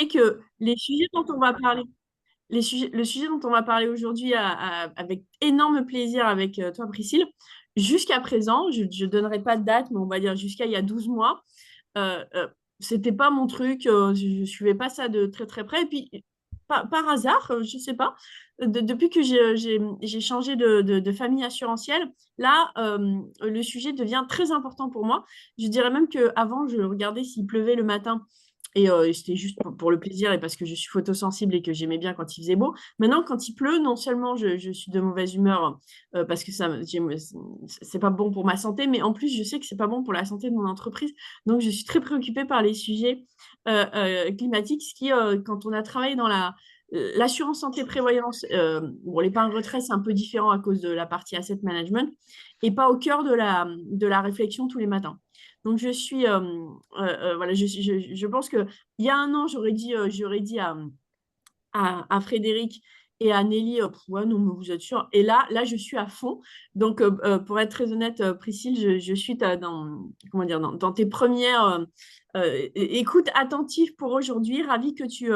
disais que les sujets dont on va parler, le sujet dont on va parler aujourd'hui avec énorme plaisir avec toi, Priscille, jusqu'à présent, je ne donnerai pas de date, mais on va dire jusqu'à il y a 12 mois, c'était pas mon truc, je ne suivais pas ça de très très près. Et puis, par hasard, je sais pas, depuis que j'ai changé de famille assurantielle, là, le sujet devient très important pour moi. Je dirais même qu'avant, je regardais s'il pleuvait le matin. Et c'était juste pour le plaisir et parce que je suis photosensible et que j'aimais bien quand il faisait beau. Maintenant, quand il pleut, non seulement je suis de mauvaise humeur parce que c'est pas bon pour ma santé, mais en plus, je sais que c'est pas bon pour la santé de mon entreprise. Donc, je suis très préoccupée par les sujets climatiques, ce qui, quand on a travaillé dans l'assurance santé prévoyance, bon, l'épargne retraite, c'est un peu différent à cause de la partie asset management, et pas au cœur de la réflexion tous les matins. Donc, voilà, je pense qu'il y a un an, j'aurais dit à Frédéric et à Nelly, ouais, non, mais vous êtes sûr. Et là, je suis à fond. Donc, pour être très honnête, Priscille, je suis comment dire, dans tes premières écoutes attentives pour aujourd'hui. Ravie que tu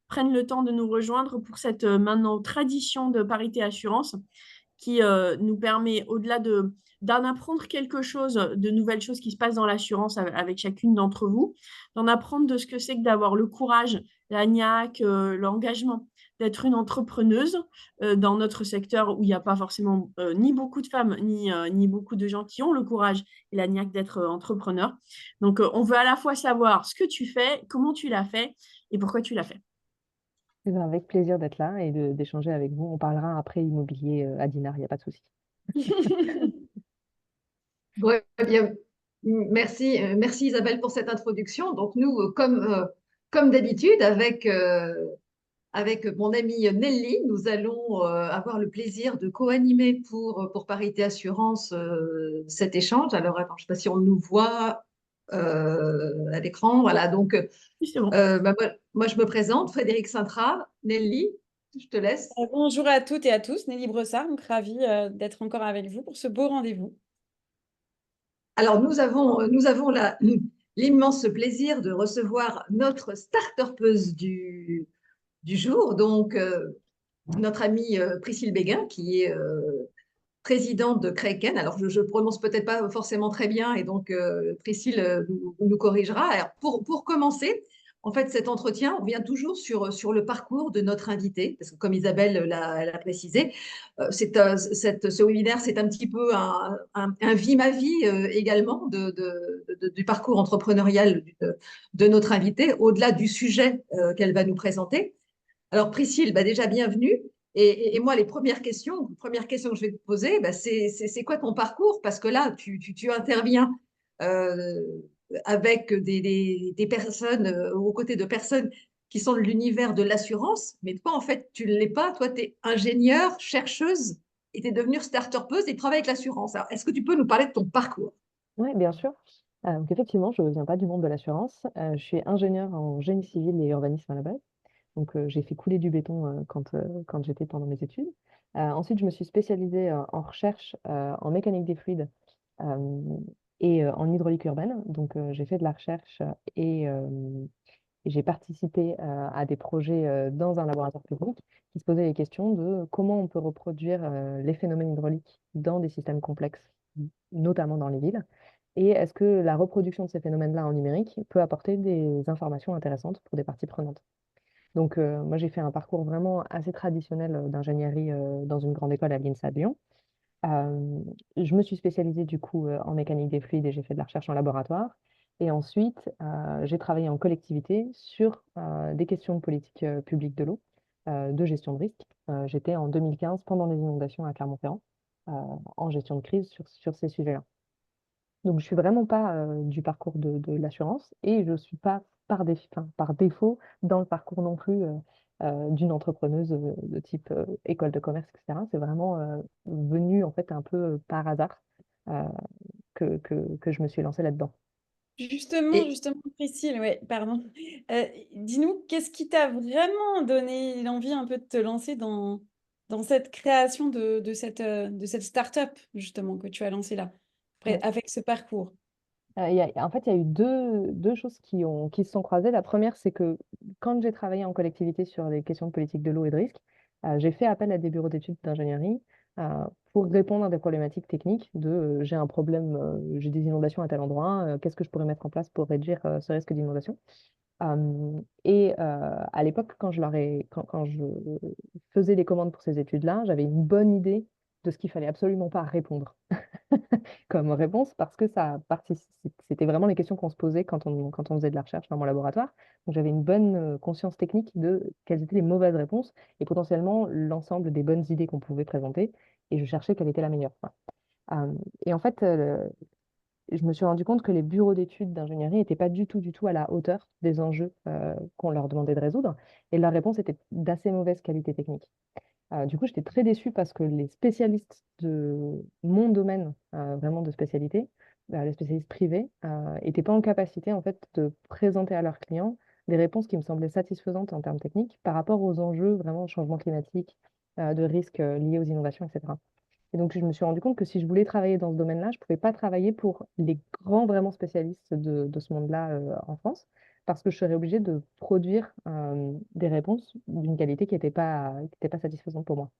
prennes le temps de nous rejoindre pour cette maintenant tradition de parité assurance qui nous permet, au-delà d'en apprendre quelque chose, de nouvelles choses qui se passent dans l'assurance avec chacune d'entre vous, d'en apprendre de ce que c'est que d'avoir le courage, la niaque, l'engagement, d'être une entrepreneuse dans notre secteur où il n'y a pas forcément ni beaucoup de femmes, ni beaucoup de gens qui ont le courage et la niaque d'être entrepreneur. Donc, on veut à la fois savoir ce que tu fais, comment tu l'as fait et pourquoi tu l'as fait. Eh ben, avec plaisir d'être là et d'échanger avec vous. On parlera après immobilier à Dinard, il n'y a pas de souci. Ouais, bien. Merci, merci Isabelle pour cette introduction. Donc nous, comme d'habitude, avec mon amie Nelly, nous allons avoir le plaisir de co-animer pour Parité Assurance cet échange. Alors, attends, je ne sais pas si on nous voit à l'écran. Voilà, donc Oui, c'est bon. bah, moi, je me présente, Frédéric Sintra. Nelly, je te laisse. Bonjour à toutes et à tous, Nelly Bressard, donc ravie d'être encore avec vous pour ce beau rendez-vous. Alors, nous avons l'immense plaisir de recevoir notre start-upeuse du jour, donc notre amie Priscille Béguin, qui est présidente de Kraken. Alors, je prononce peut-être pas forcément très bien, et donc Priscille nous corrigera. Alors, pour commencer, en fait, cet entretien, on vient toujours sur le parcours de notre invité, parce que comme Isabelle l'a précisé, ce webinaire, c'est un petit peu un vie ma vie également du parcours entrepreneurial de notre invité, au-delà du sujet qu'elle va nous présenter. Alors, Priscille, bah déjà, bienvenue. Et moi, les premières questions que je vais te poser, bah, c'est quoi ton parcours? Parce que là, tu interviens euh, avec des personnes, aux côtés de personnes qui sont de l'univers de l'assurance, mais toi, en fait, tu ne l'es pas. Toi, tu es ingénieure, chercheuse, et tu es devenue start-upeuse et tu travailles avec l'assurance. Alors, est-ce que tu peux nous parler de ton parcours? Oui, bien sûr. Donc effectivement, je ne viens pas du monde de l'assurance. Je suis ingénieure en génie civil et urbanisme à la base. Donc j'ai fait couler du béton quand j'étais pendant mes études. Ensuite, je me suis spécialisée en recherche en mécanique des fluides euh, et en hydraulique urbaine. Donc j'ai fait de la recherche et j'ai participé à des projets dans un laboratoire public qui se posaient les questions de comment on peut reproduire les phénomènes hydrauliques dans des systèmes complexes, notamment dans les villes. Et est-ce que la reproduction de ces phénomènes-là en numérique peut apporter des informations intéressantes pour des parties prenantes? Donc, moi, j'ai fait un parcours vraiment assez traditionnel d'ingénierie dans une grande école à l'INSA de Lyon. Euh, je me suis spécialisée du coup en mécanique des fluides et j'ai fait de la recherche en laboratoire. Et ensuite, j'ai travaillé en collectivité sur des questions de politique publique de l'eau, de gestion de risque. J'étais en 2015 pendant les inondations à Clermont-Ferrand euh, en gestion de crise sur ces sujets-là. Donc, je suis vraiment pas du parcours de l'assurance et je suis pas par défaut dans le parcours non plus d'une entrepreneuse de type école de commerce, etc. C'est vraiment venu en fait un peu par hasard euh, que je me suis lancée là-dedans. Et Justement, Priscille, ouais, pardon. Dis-nous, qu'est-ce qui t'a vraiment donné l'envie un peu de te lancer dans cette création de cette start-up, justement, que tu as lancée là, Ouais. avec ce parcours? En fait, il y a eu deux choses qui se sont croisées. La première, c'est que quand j'ai travaillé en collectivité sur les questions de politique de l'eau et de risque, j'ai fait appel à des bureaux d'études d'ingénierie pour répondre à des problématiques techniques de j'ai un problème, j'ai des inondations à tel endroit, qu'est-ce que je pourrais mettre en place pour réduire ce risque d'inondation? À l'époque, quand je faisais les commandes pour ces études-là, j'avais une bonne idée de ce qu'il fallait absolument pas répondre comme réponse parce que c'était vraiment les questions qu'on se posait quand on faisait de la recherche dans mon laboratoire. Donc j'avais une bonne conscience technique de quelles étaient les mauvaises réponses et potentiellement l'ensemble des bonnes idées qu'on pouvait présenter et je cherchais quelle était la meilleure. Quoi. Et en fait, je me suis rendu compte que les bureaux d'études d'ingénierie n'étaient pas du tout à la hauteur des enjeux qu'on leur demandait de résoudre et leur réponse était d'assez mauvaise qualité technique. Du coup, j'étais très déçue parce que les spécialistes de mon domaine, vraiment de spécialité, les spécialistes privés, n'étaient pas en capacité en fait de présenter à leurs clients des réponses qui me semblaient satisfaisantes en termes techniques par rapport aux enjeux vraiment de changement climatique, de risques liés aux inondations, etc. Et donc, je me suis rendu compte que si je voulais travailler dans ce domaine-là, je ne pouvais pas travailler pour les grands vraiment spécialistes de ce monde-là en France, parce que je serais obligée de produire des réponses d'une qualité qui était pas satisfaisante pour moi.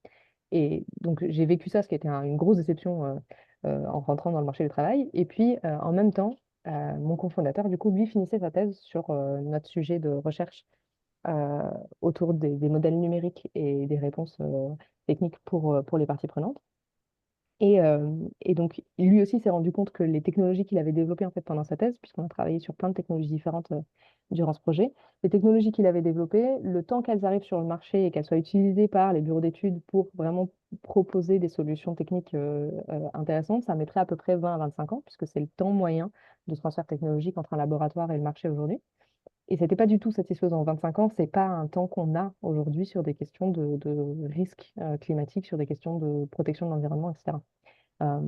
Et donc, j'ai vécu ça, ce qui était une grosse déception en rentrant dans le marché du travail. Et puis, en même temps, mon cofondateur, du coup, lui, finissait sa thèse sur notre sujet de recherche euh, autour des modèles numériques et des réponses techniques pour les parties prenantes. Et donc, lui aussi s'est rendu compte que les technologies qu'il avait développées en fait, pendant sa thèse, puisqu'on a travaillé sur plein de technologies différentes durant ce projet, les technologies qu'il avait développées, le temps qu'elles arrivent sur le marché et qu'elles soient utilisées par les bureaux d'études pour vraiment proposer des solutions techniques intéressantes, ça mettrait à peu près 20 à 25 ans, puisque c'est le temps moyen de transfert technologique entre un laboratoire et le marché aujourd'hui. Et c'était pas du tout satisfaisant. 25 ans, c'est pas un temps qu'on a aujourd'hui sur des questions de risques climatiques, sur des questions de protection de l'environnement, etc. Euh,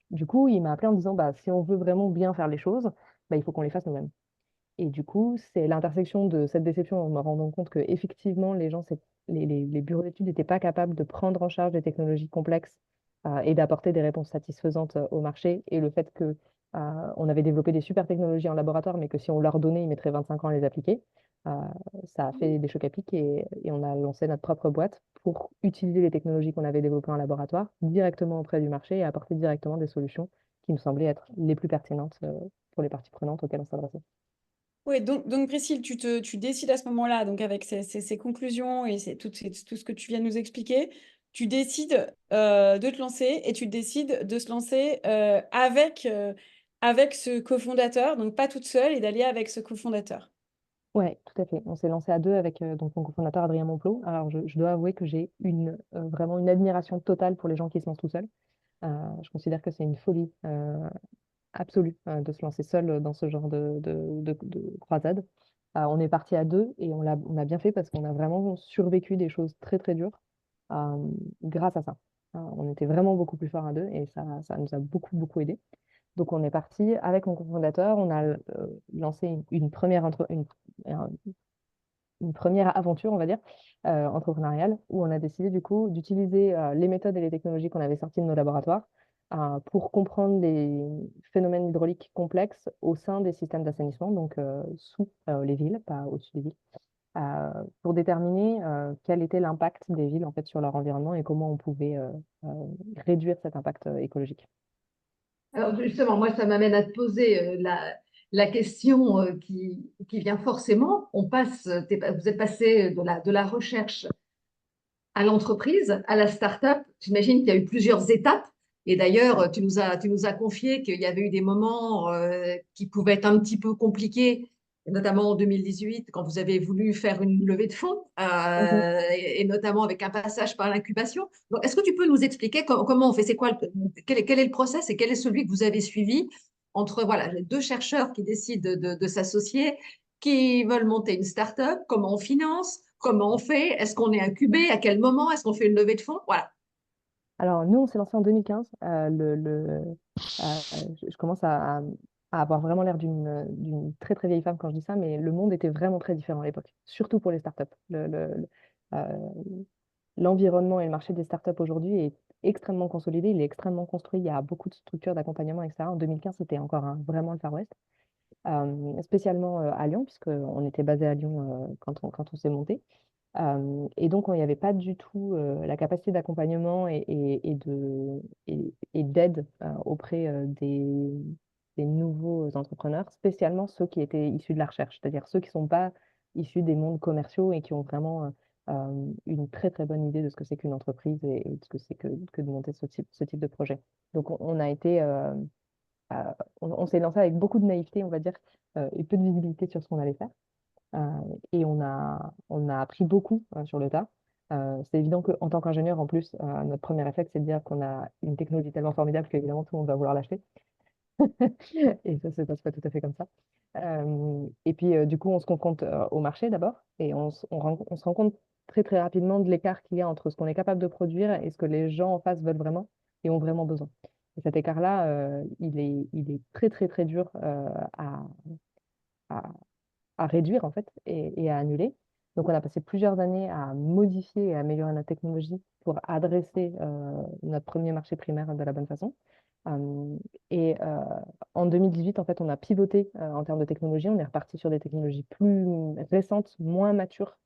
du coup, il m'a appelé en me disant, bah, si on veut vraiment bien faire les choses, bah, il faut qu'on les fasse nous-mêmes. Et du coup, c'est l'intersection de cette déception en me rendant compte que effectivement, les bureaux d'études n'étaient pas capables de prendre en charge des technologies complexes et d'apporter des réponses satisfaisantes au marché. Et le fait que on avait développé des super technologies en laboratoire, mais que si on leur donnait, ils mettraient 25 ans à les appliquer, euh, ça a fait des chocs à pic et on a lancé notre propre boîte pour utiliser les technologies qu'on avait développées en laboratoire directement auprès du marché et apporter directement des solutions qui nous semblaient être les plus pertinentes pour les parties prenantes auxquelles on s'adressait. Oui, donc Priscille, tu décides à ce moment-là, donc avec ces conclusions et tout ce que tu viens de nous expliquer, tu décides de te lancer et tu décides de se lancer avec ce cofondateur, donc pas toute seule, et d'aller avec ce cofondateur. Ouais, tout à fait. On s'est lancé à deux avec donc mon cofondateur Adrien Monplot. Alors, je dois avouer que j'ai vraiment une admiration totale pour les gens qui se lancent tout seuls. Je considère que c'est une folie absolue de se lancer seul dans ce genre de croisade. On est parti à deux et on a bien fait parce qu'on a vraiment survécu des choses très très dures euh, grâce à ça. On était vraiment beaucoup plus forts à deux et ça nous a beaucoup beaucoup aidé. Donc on est parti avec mon cofondateur, on a lancé un- une première aventure, on va dire, entrepreneuriale, où on a décidé du coup d'utiliser les méthodes et les technologies qu'on avait sorties de nos laboratoires pour comprendre les phénomènes hydrauliques complexes au sein des systèmes d'assainissement, donc sous les villes, pas au-dessus des villes, pour déterminer quel était l'impact des villes en fait sur leur environnement et comment on pouvait euh, réduire cet impact écologique. Alors justement, moi, ça m'amène à te poser la question qui vient forcément. Vous êtes passé de la recherche à l'entreprise, à la start-up. J'imagine qu'il y a eu plusieurs étapes. Et d'ailleurs, tu nous as confié qu'il y avait eu des moments qui pouvaient être un petit peu compliqués, notamment en 2018, quand vous avez voulu faire une levée de fonds, et notamment avec un passage par l'incubation. Donc, est-ce que tu peux nous expliquer comment on fait? C'est quoi, quel est le process et quel est celui que vous avez suivi entre voilà, les deux chercheurs qui décident de s'associer, qui veulent monter une start-up, comment on finance? Comment on fait? Est-ce qu'on est incubé? À quel moment? Est-ce qu'on fait une levée de fonds? Voilà. Alors, nous, on s'est lancé en 2015. Je commence à avoir vraiment l'air d'une très, très vieille femme quand je dis ça, mais le monde était vraiment très différent à l'époque, surtout pour les startups. Euh, L'environnement et le marché des startups aujourd'hui est extrêmement consolidé, il est extrêmement construit. Il y a beaucoup de structures d'accompagnement, etc. En 2015, c'était encore vraiment le Far West, spécialement à Lyon, puisqu'on était basé à Lyon quand on s'est monté. Et donc, il n'y avait pas du tout la capacité d'accompagnement et d'aide auprès des nouveaux entrepreneurs, spécialement ceux qui étaient issus de la recherche, c'est-à-dire ceux qui ne sont pas issus des mondes commerciaux et qui ont vraiment une très très bonne idée de ce que c'est qu'une entreprise et de ce que c'est que de monter ce type de projet. Donc, on a été, euh, on s'est lancé avec beaucoup de naïveté, on va dire, et peu de visibilité sur ce qu'on allait faire. Euh, et on a appris beaucoup sur le tas. C'est évident qu'en tant qu'ingénieur, en plus, notre premier réflexe, c'est de dire qu'on a une technologie tellement formidable qu'évidemment, tout le monde va vouloir l'acheter. Et ça se passe pas tout à fait comme ça. Et puis, du coup, on se confronte au marché d'abord et on se rend compte très, très rapidement de l'écart qu'il y a entre ce qu'on est capable de produire et ce que les gens en face veulent vraiment et ont vraiment besoin. Et cet écart-là, il est très, très, très dur à, à réduire en fait et à annuler. Donc on a passé plusieurs années à modifier et à améliorer notre technologie pour adresser notre premier marché primaire de la bonne façon. Euh, et en 2018, en fait, on a pivoté en termes de technologie. On est reparti sur des technologies plus récentes, moins matures,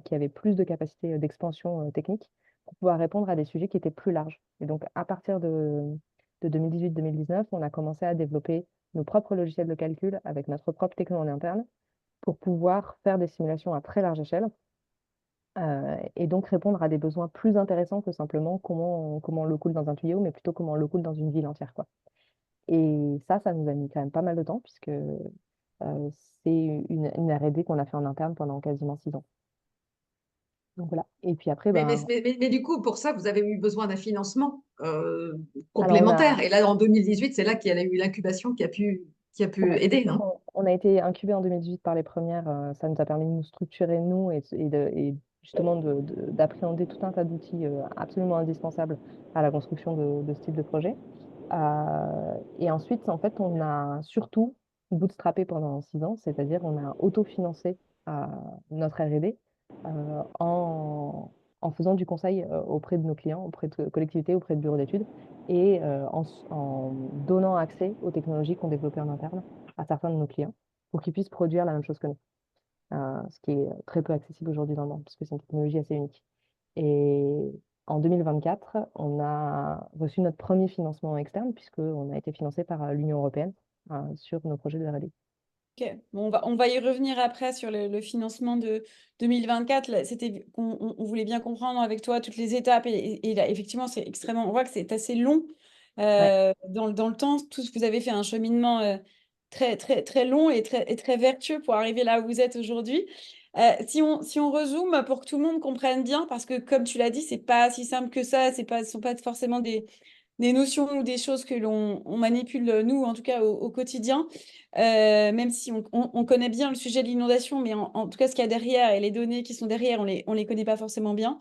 qui avaient plus de capacité d'expansion technique pour pouvoir répondre à des sujets qui étaient plus larges. Et donc, à partir de 2018-2019, on a commencé à développer nos propres logiciels de calcul avec notre propre techno en interne pour pouvoir faire des simulations à très large échelle et donc répondre à des besoins plus intéressants que simplement comment on le coule dans un tuyau, mais plutôt comment on le coule dans une ville entière, quoi. Et ça nous a mis quand même pas mal de temps, puisque c'est une R&D qu'on a fait en interne pendant quasiment 6 ans. Donc voilà. Et puis après, Mais, mais, ben, mais, mais du coup, pour ça, vous avez eu besoin d'un financement alors complémentaire. Et là, en 2018, c'est là qu'il y a eu l'incubation qui a pu aider, non? on a été incubé en 2018 par les premières. Ça nous a permis de nous structurer, nous, et justement d'appréhender tout un tas d'outils absolument indispensables à la construction de ce type de projet. Et ensuite, en fait, on a surtout bootstrappé pendant 6 ans, c'est-à-dire on a autofinancé notre R&D en faisant du conseil auprès de nos clients, auprès de collectivités, auprès de bureaux d'études, et en donnant accès aux technologies qu'on développait en interne à certains de nos clients pour qu'ils puissent produire la même chose que nous, ce qui est très peu accessible aujourd'hui dans le monde, parce que c'est une technologie assez unique. Et en 2024, on a reçu notre premier financement externe, puisqu'on a été financé par l'Union européenne sur nos projets de R&D. Ok, bon, on va y revenir après sur le financement de 2024. Là, c'était on voulait bien comprendre avec toi toutes les étapes et là, effectivement, c'est extrêmement. On voit que c'est assez long Ouais. dans le temps. Tous, vous avez fait un cheminement très, très, très long et très vertueux pour arriver là où vous êtes aujourd'hui. Si on rezoome pour que tout le monde comprenne bien, parce que comme tu l'as dit, c'est pas si simple que ça. Ce sont pas forcément des notions ou des choses que l'on manipule, nous, en tout cas au quotidien, même si on connaît bien le sujet de l'inondation, mais en tout cas, ce qu'il y a derrière et les données qui sont derrière, on les connaît pas forcément bien.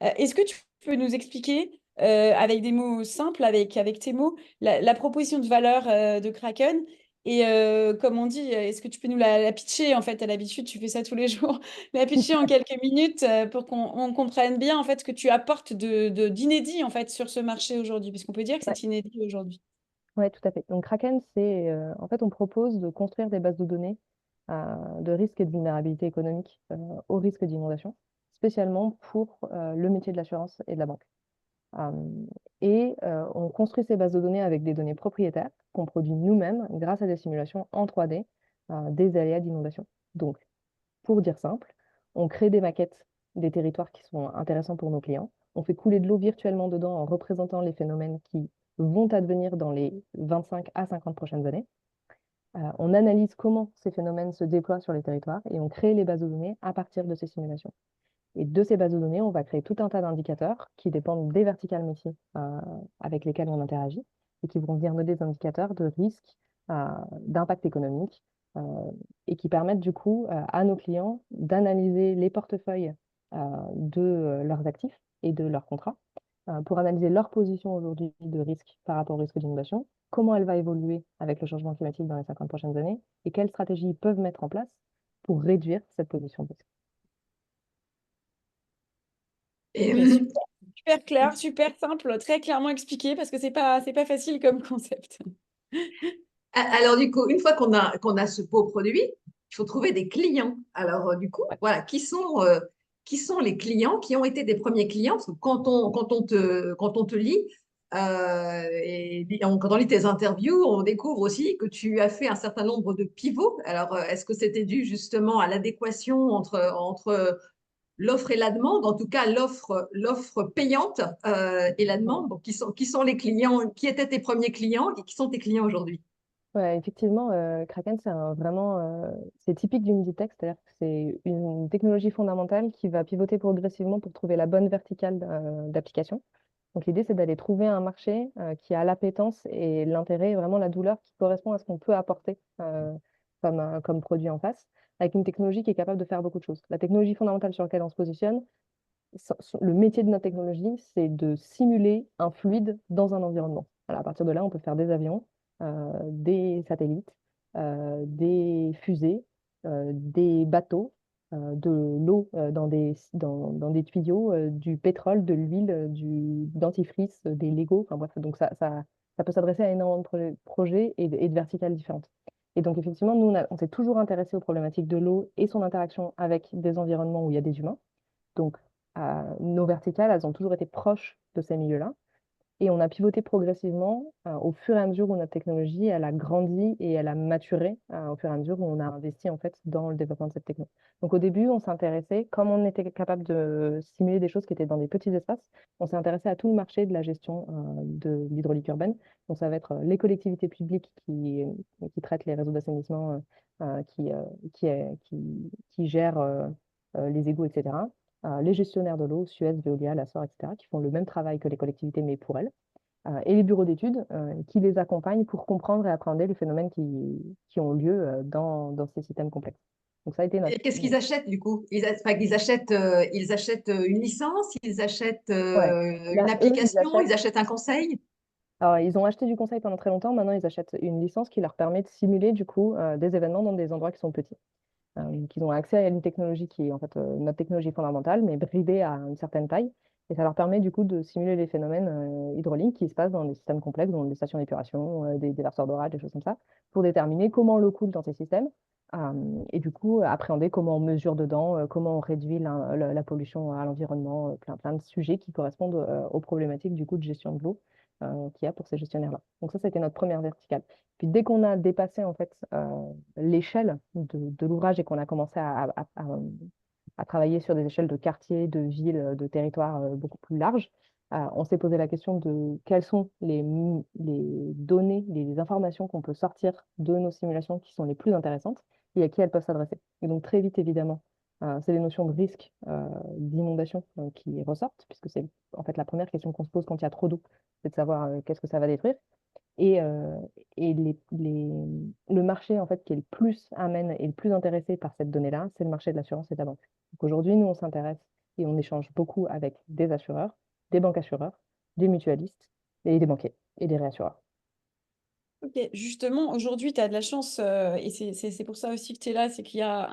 Est-ce que tu peux nous expliquer, avec des mots simples, avec tes mots, la proposition de valeur de Kraken? Et comme on dit, est-ce que tu peux nous la pitcher? En fait, à l'habitude, tu fais ça tous les jours. La pitcher en quelques minutes pour qu'on comprenne bien en fait ce que tu apportes d'inédit en fait sur ce marché aujourd'hui, puisqu'on peut dire que Ouais. c'est inédit aujourd'hui. Ouais, tout à fait. Donc Kraken, en fait, on propose de construire des bases de données de risque et de vulnérabilité économique au risque d'inondation, spécialement pour le métier de l'assurance et de la banque. Euh, on construit ces bases de données avec des données propriétaires qu'on produit nous-mêmes grâce à des simulations en 3D des aléas d'inondation. Donc, pour dire simple, on crée des maquettes des territoires qui sont intéressants pour nos clients. On fait couler de l'eau virtuellement dedans en représentant les phénomènes qui vont advenir dans les 25 à 50 prochaines années. On analyse comment ces phénomènes se déploient sur les territoires et on crée les bases de données à partir de ces simulations. Et de ces bases de données, on va créer tout un tas d'indicateurs qui dépendent des verticales métiers avec lesquels on interagit et qui vont venir nous des indicateurs de risque, d'impact économique euh, et qui permettent du coup à nos clients d'analyser les portefeuilles de leurs actifs et de leurs contrats pour analyser leur position aujourd'hui de risque par rapport au risque d'inondation, comment elle va évoluer avec le changement climatique dans les 50 prochaines années et quelles stratégies ils peuvent mettre en place pour réduire cette position de risque. Et, Ok, super. super clair, super simple, très clairement expliqué parce que c'est pas facile comme concept. Alors, du coup, une fois qu'on a ce beau produit, il faut trouver des clients. Alors, du coup, Ouais. voilà, qui sont les clients qui ont été des premiers clients? Parce que quand on te lit, quand on lit tes interviews, on découvre aussi que tu as fait un certain nombre de pivots. Alors, est-ce que c'était dû justement à l'adéquation entre l'offre et la demande, en tout cas l'offre payante et la demande? Donc, qui sont les clients, qui étaient tes premiers clients et qui sont tes clients aujourd'hui? Ouais, effectivement, Kraken, c'est typique du Meditech, c'est-à-dire que c'est une technologie fondamentale qui va pivoter progressivement pour trouver la bonne verticale d'application. Donc l'idée, c'est d'aller trouver un marché qui a l'appétence et l'intérêt, et vraiment la douleur qui correspond à ce qu'on peut apporter comme produit en face, avec une technologie qui est capable de faire beaucoup de choses. La technologie fondamentale sur laquelle on se positionne, le métier de notre technologie, c'est de simuler un fluide dans un environnement. Alors, à partir de là, on peut faire des avions, des satellites, des fusées, des bateaux, de l'eau dans des tuyaux, du pétrole, de l'huile, du dentifrice, des Legos. Enfin bref, donc ça peut s'adresser à énormément de projets et de verticales différentes. Et donc, effectivement, nous, on s'est toujours intéressé aux problématiques de l'eau et son interaction avec des environnements où il y a des humains. Donc, nos verticales, elles ont toujours été proches de ces milieux-là. Et on a pivoté progressivement au fur et à mesure où notre technologie, elle a grandi et elle a maturé au fur et à mesure où on a investi en fait dans le développement de cette techno. Donc au début, on s'intéressait, comme on était capable de simuler des choses qui étaient dans des petits espaces, on s'est intéressé à tout le marché de la gestion de l'hydraulique urbaine. Donc ça va être les collectivités publiques qui traitent les réseaux d'assainissement, qui gèrent les égouts, etc. Les gestionnaires de l'eau, Suez, Veolia, la SOR, etc., qui font le même travail que les collectivités, mais pour elles, et les bureaux d'études qui les accompagnent pour comprendre et appréhender les phénomènes qui ont lieu dans ces systèmes complexes. Donc ça a été notre... Et qu'est-ce qu'ils achètent du coup? Ils achètent une licence, ils achètent Ouais. une Là, eux, ils application, achètent... ils achètent un conseil. Alors, ils ont acheté du conseil pendant très longtemps. Maintenant, ils achètent une licence qui leur permet de simuler du coup des événements dans des endroits qui sont petits. Qu'ils ont accès à une technologie qui est en fait notre technologie fondamentale, mais bridée à une certaine taille. Et ça leur permet du coup de simuler les phénomènes hydrauliques qui se passent dans des systèmes complexes, dans des stations d'épuration, des verseurs d'orage, des choses comme ça, pour déterminer comment l'eau coule dans ces systèmes. Et du coup, appréhender comment on mesure dedans, comment on réduit la pollution à l'environnement, plein de sujets qui correspondent aux problématiques du coup de gestion de l'eau qu'il y a pour ces gestionnaires-là. Donc ça, c'était notre première verticale. Puis dès qu'on a dépassé en fait l'échelle de l'ouvrage et qu'on a commencé à travailler sur des échelles de quartiers, de villes, de territoires beaucoup plus larges, on s'est posé la question de quelles sont les données, les informations qu'on peut sortir de nos simulations qui sont les plus intéressantes et à qui elles peuvent s'adresser. Et donc très vite, évidemment, c'est les notions de risque d'inondation qui ressortent, puisque c'est en fait la première question qu'on se pose quand il y a trop d'eau, c'est de savoir qu'est-ce que ça va détruire. Et, euh, et le marché en fait, qui est le plus amène et le plus intéressé par cette donnée-là, c'est le marché de l'assurance et de la banque. Donc aujourd'hui, nous, on s'intéresse et on échange beaucoup avec des assureurs, des banques assureurs, des mutualistes et des banquiers et des réassureurs. Ok, justement, aujourd'hui, tu as de la chance, et c'est pour ça aussi que tu es là, c'est qu'il y a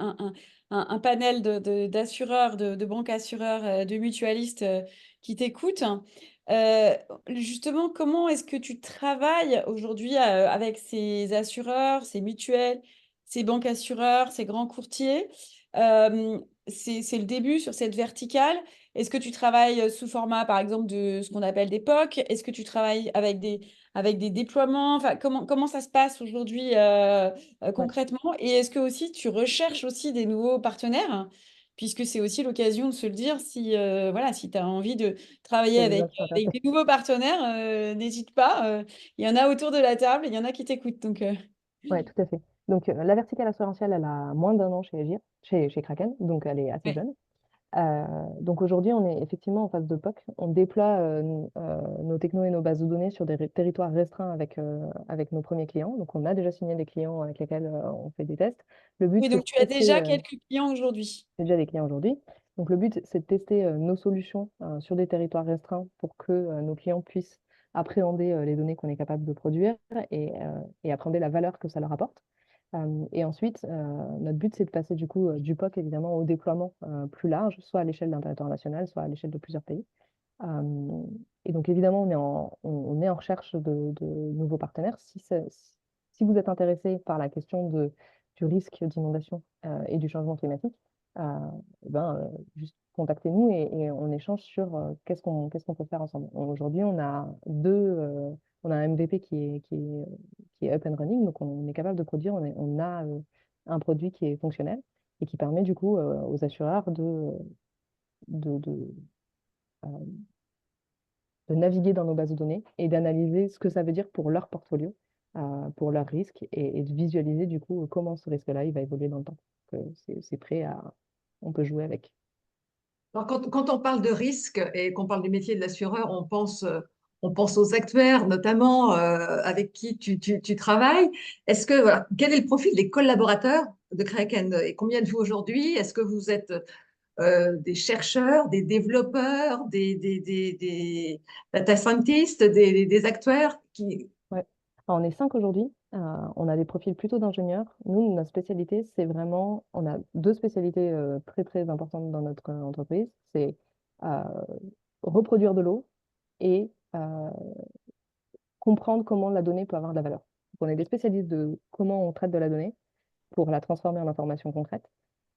un panel d'assureurs, de banques assureurs, de mutualistes qui t'écoutent. Euh, Justement, comment est-ce que tu travailles aujourd'hui avec ces assureurs, ces mutuelles, ces banques assureurs, ces grands courtiers? C'est le début sur cette verticale. Est-ce que tu travailles sous format, par exemple, de ce qu'on appelle des POC? Est-ce que tu travailles avec des déploiements? Enfin, comment ça se passe aujourd'hui Ouais, concrètement? Et est-ce que aussi tu recherches aussi des nouveaux partenaires? Puisque c'est aussi l'occasion de se le dire, si, voilà, si tu as envie de travailler c'est des avec intéressés. des nouveaux partenaires, n'hésite pas. Il y en a autour de la table, il y en a qui t'écoutent. Donc, Ouais, tout à fait. Donc la verticale assurantielle, elle a moins d'un an chez Agir, chez Kraken, donc elle est assez ouais. jeune. Donc aujourd'hui, on est effectivement en phase de POC. On déploie nos technos et nos bases de données sur des territoires restreints avec nos premiers clients. Donc on a déjà signé des clients avec lesquels on fait des tests. Le but, Oui, c'est donc de tu as tester, déjà quelques clients aujourd'hui. c'est déjà des clients aujourd'hui. Donc le but, c'est de tester nos solutions sur des territoires restreints pour que nos clients puissent appréhender les données qu'on est capable de produire et appréhender la valeur que ça leur apporte. Et ensuite, notre but, c'est de passer du coup du POC évidemment au déploiement plus large, soit à l'échelle d'un territoire national, soit à l'échelle de plusieurs pays. Euh, et donc, évidemment, on est en recherche de nouveaux partenaires. Si vous êtes intéressé par la question du risque d'inondation et du changement climatique, euh, eh ben, juste contactez-nous et on échange sur qu'est-ce qu'on peut faire ensemble. Aujourd'hui, on a un MVP qui est up and running, donc on est capable de produire, on a un produit qui est fonctionnel et qui permet du coup aux assureurs de, euh, de naviguer dans nos bases de données et d'analyser ce que ça veut dire pour leur portfolio, pour leurs risques et de visualiser du coup comment ce risque-là il va évoluer dans le temps. C'est prêt on peut jouer avec. Alors, quand on parle de risque et qu'on parle du métier de l'assureur, on pense aux actuaires, notamment avec qui tu travailles. Voilà, quel est le profil des collaborateurs de Kraken et combien de vous aujourd'hui? Est-ce que vous êtes des chercheurs, des développeurs, des data scientists, des actuaires Ouais. Alors, on est 5 aujourd'hui. On a des profils plutôt d'ingénieurs. Nous, notre spécialité, c'est vraiment, on a deux spécialités très très importantes dans notre entreprise. C'est euh, reproduire de l'eau et comprendre comment la donnée peut avoir de la valeur. Donc, on est des spécialistes de comment on traite de la donnée pour la transformer en information concrète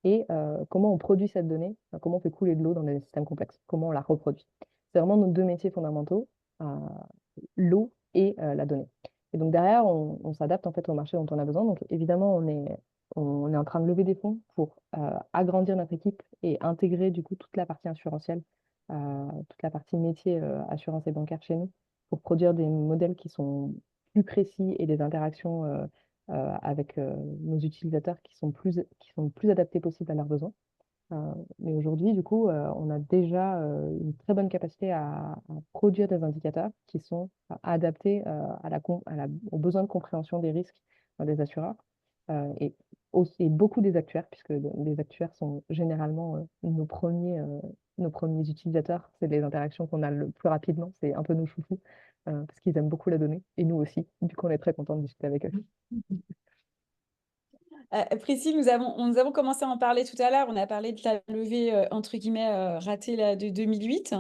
et comment on produit cette donnée, comment on fait couler de l'eau dans des systèmes complexes, comment on la reproduit. C'est vraiment nos deux métiers fondamentaux, euh, l'eau et la donnée. Et donc derrière, on s'adapte en fait au marché dont on a besoin. Donc évidemment, on est en train de lever des fonds pour agrandir notre équipe et intégrer du coup toute la partie assurantielle, toute la partie métier assurance et bancaire chez nous pour produire des modèles qui sont plus précis et des interactions avec nos utilisateurs qui sont plus adaptés possible à leurs besoins. Mais aujourd'hui, du coup, on a déjà une très bonne capacité à produire des indicateurs qui sont adaptés aux besoins de compréhension des risques des assureurs et beaucoup des actuaires, puisque les actuaires sont généralement nos premiers utilisateurs. C'est les interactions qu'on a le plus rapidement. C'est un peu nos chouchous parce qu'ils aiment beaucoup la donnée et nous aussi. Du coup, on est très content de discuter avec eux. Priscille, nous avons commencé à en parler tout à l'heure. On a parlé de la levée, entre guillemets, ratée là, de 2008.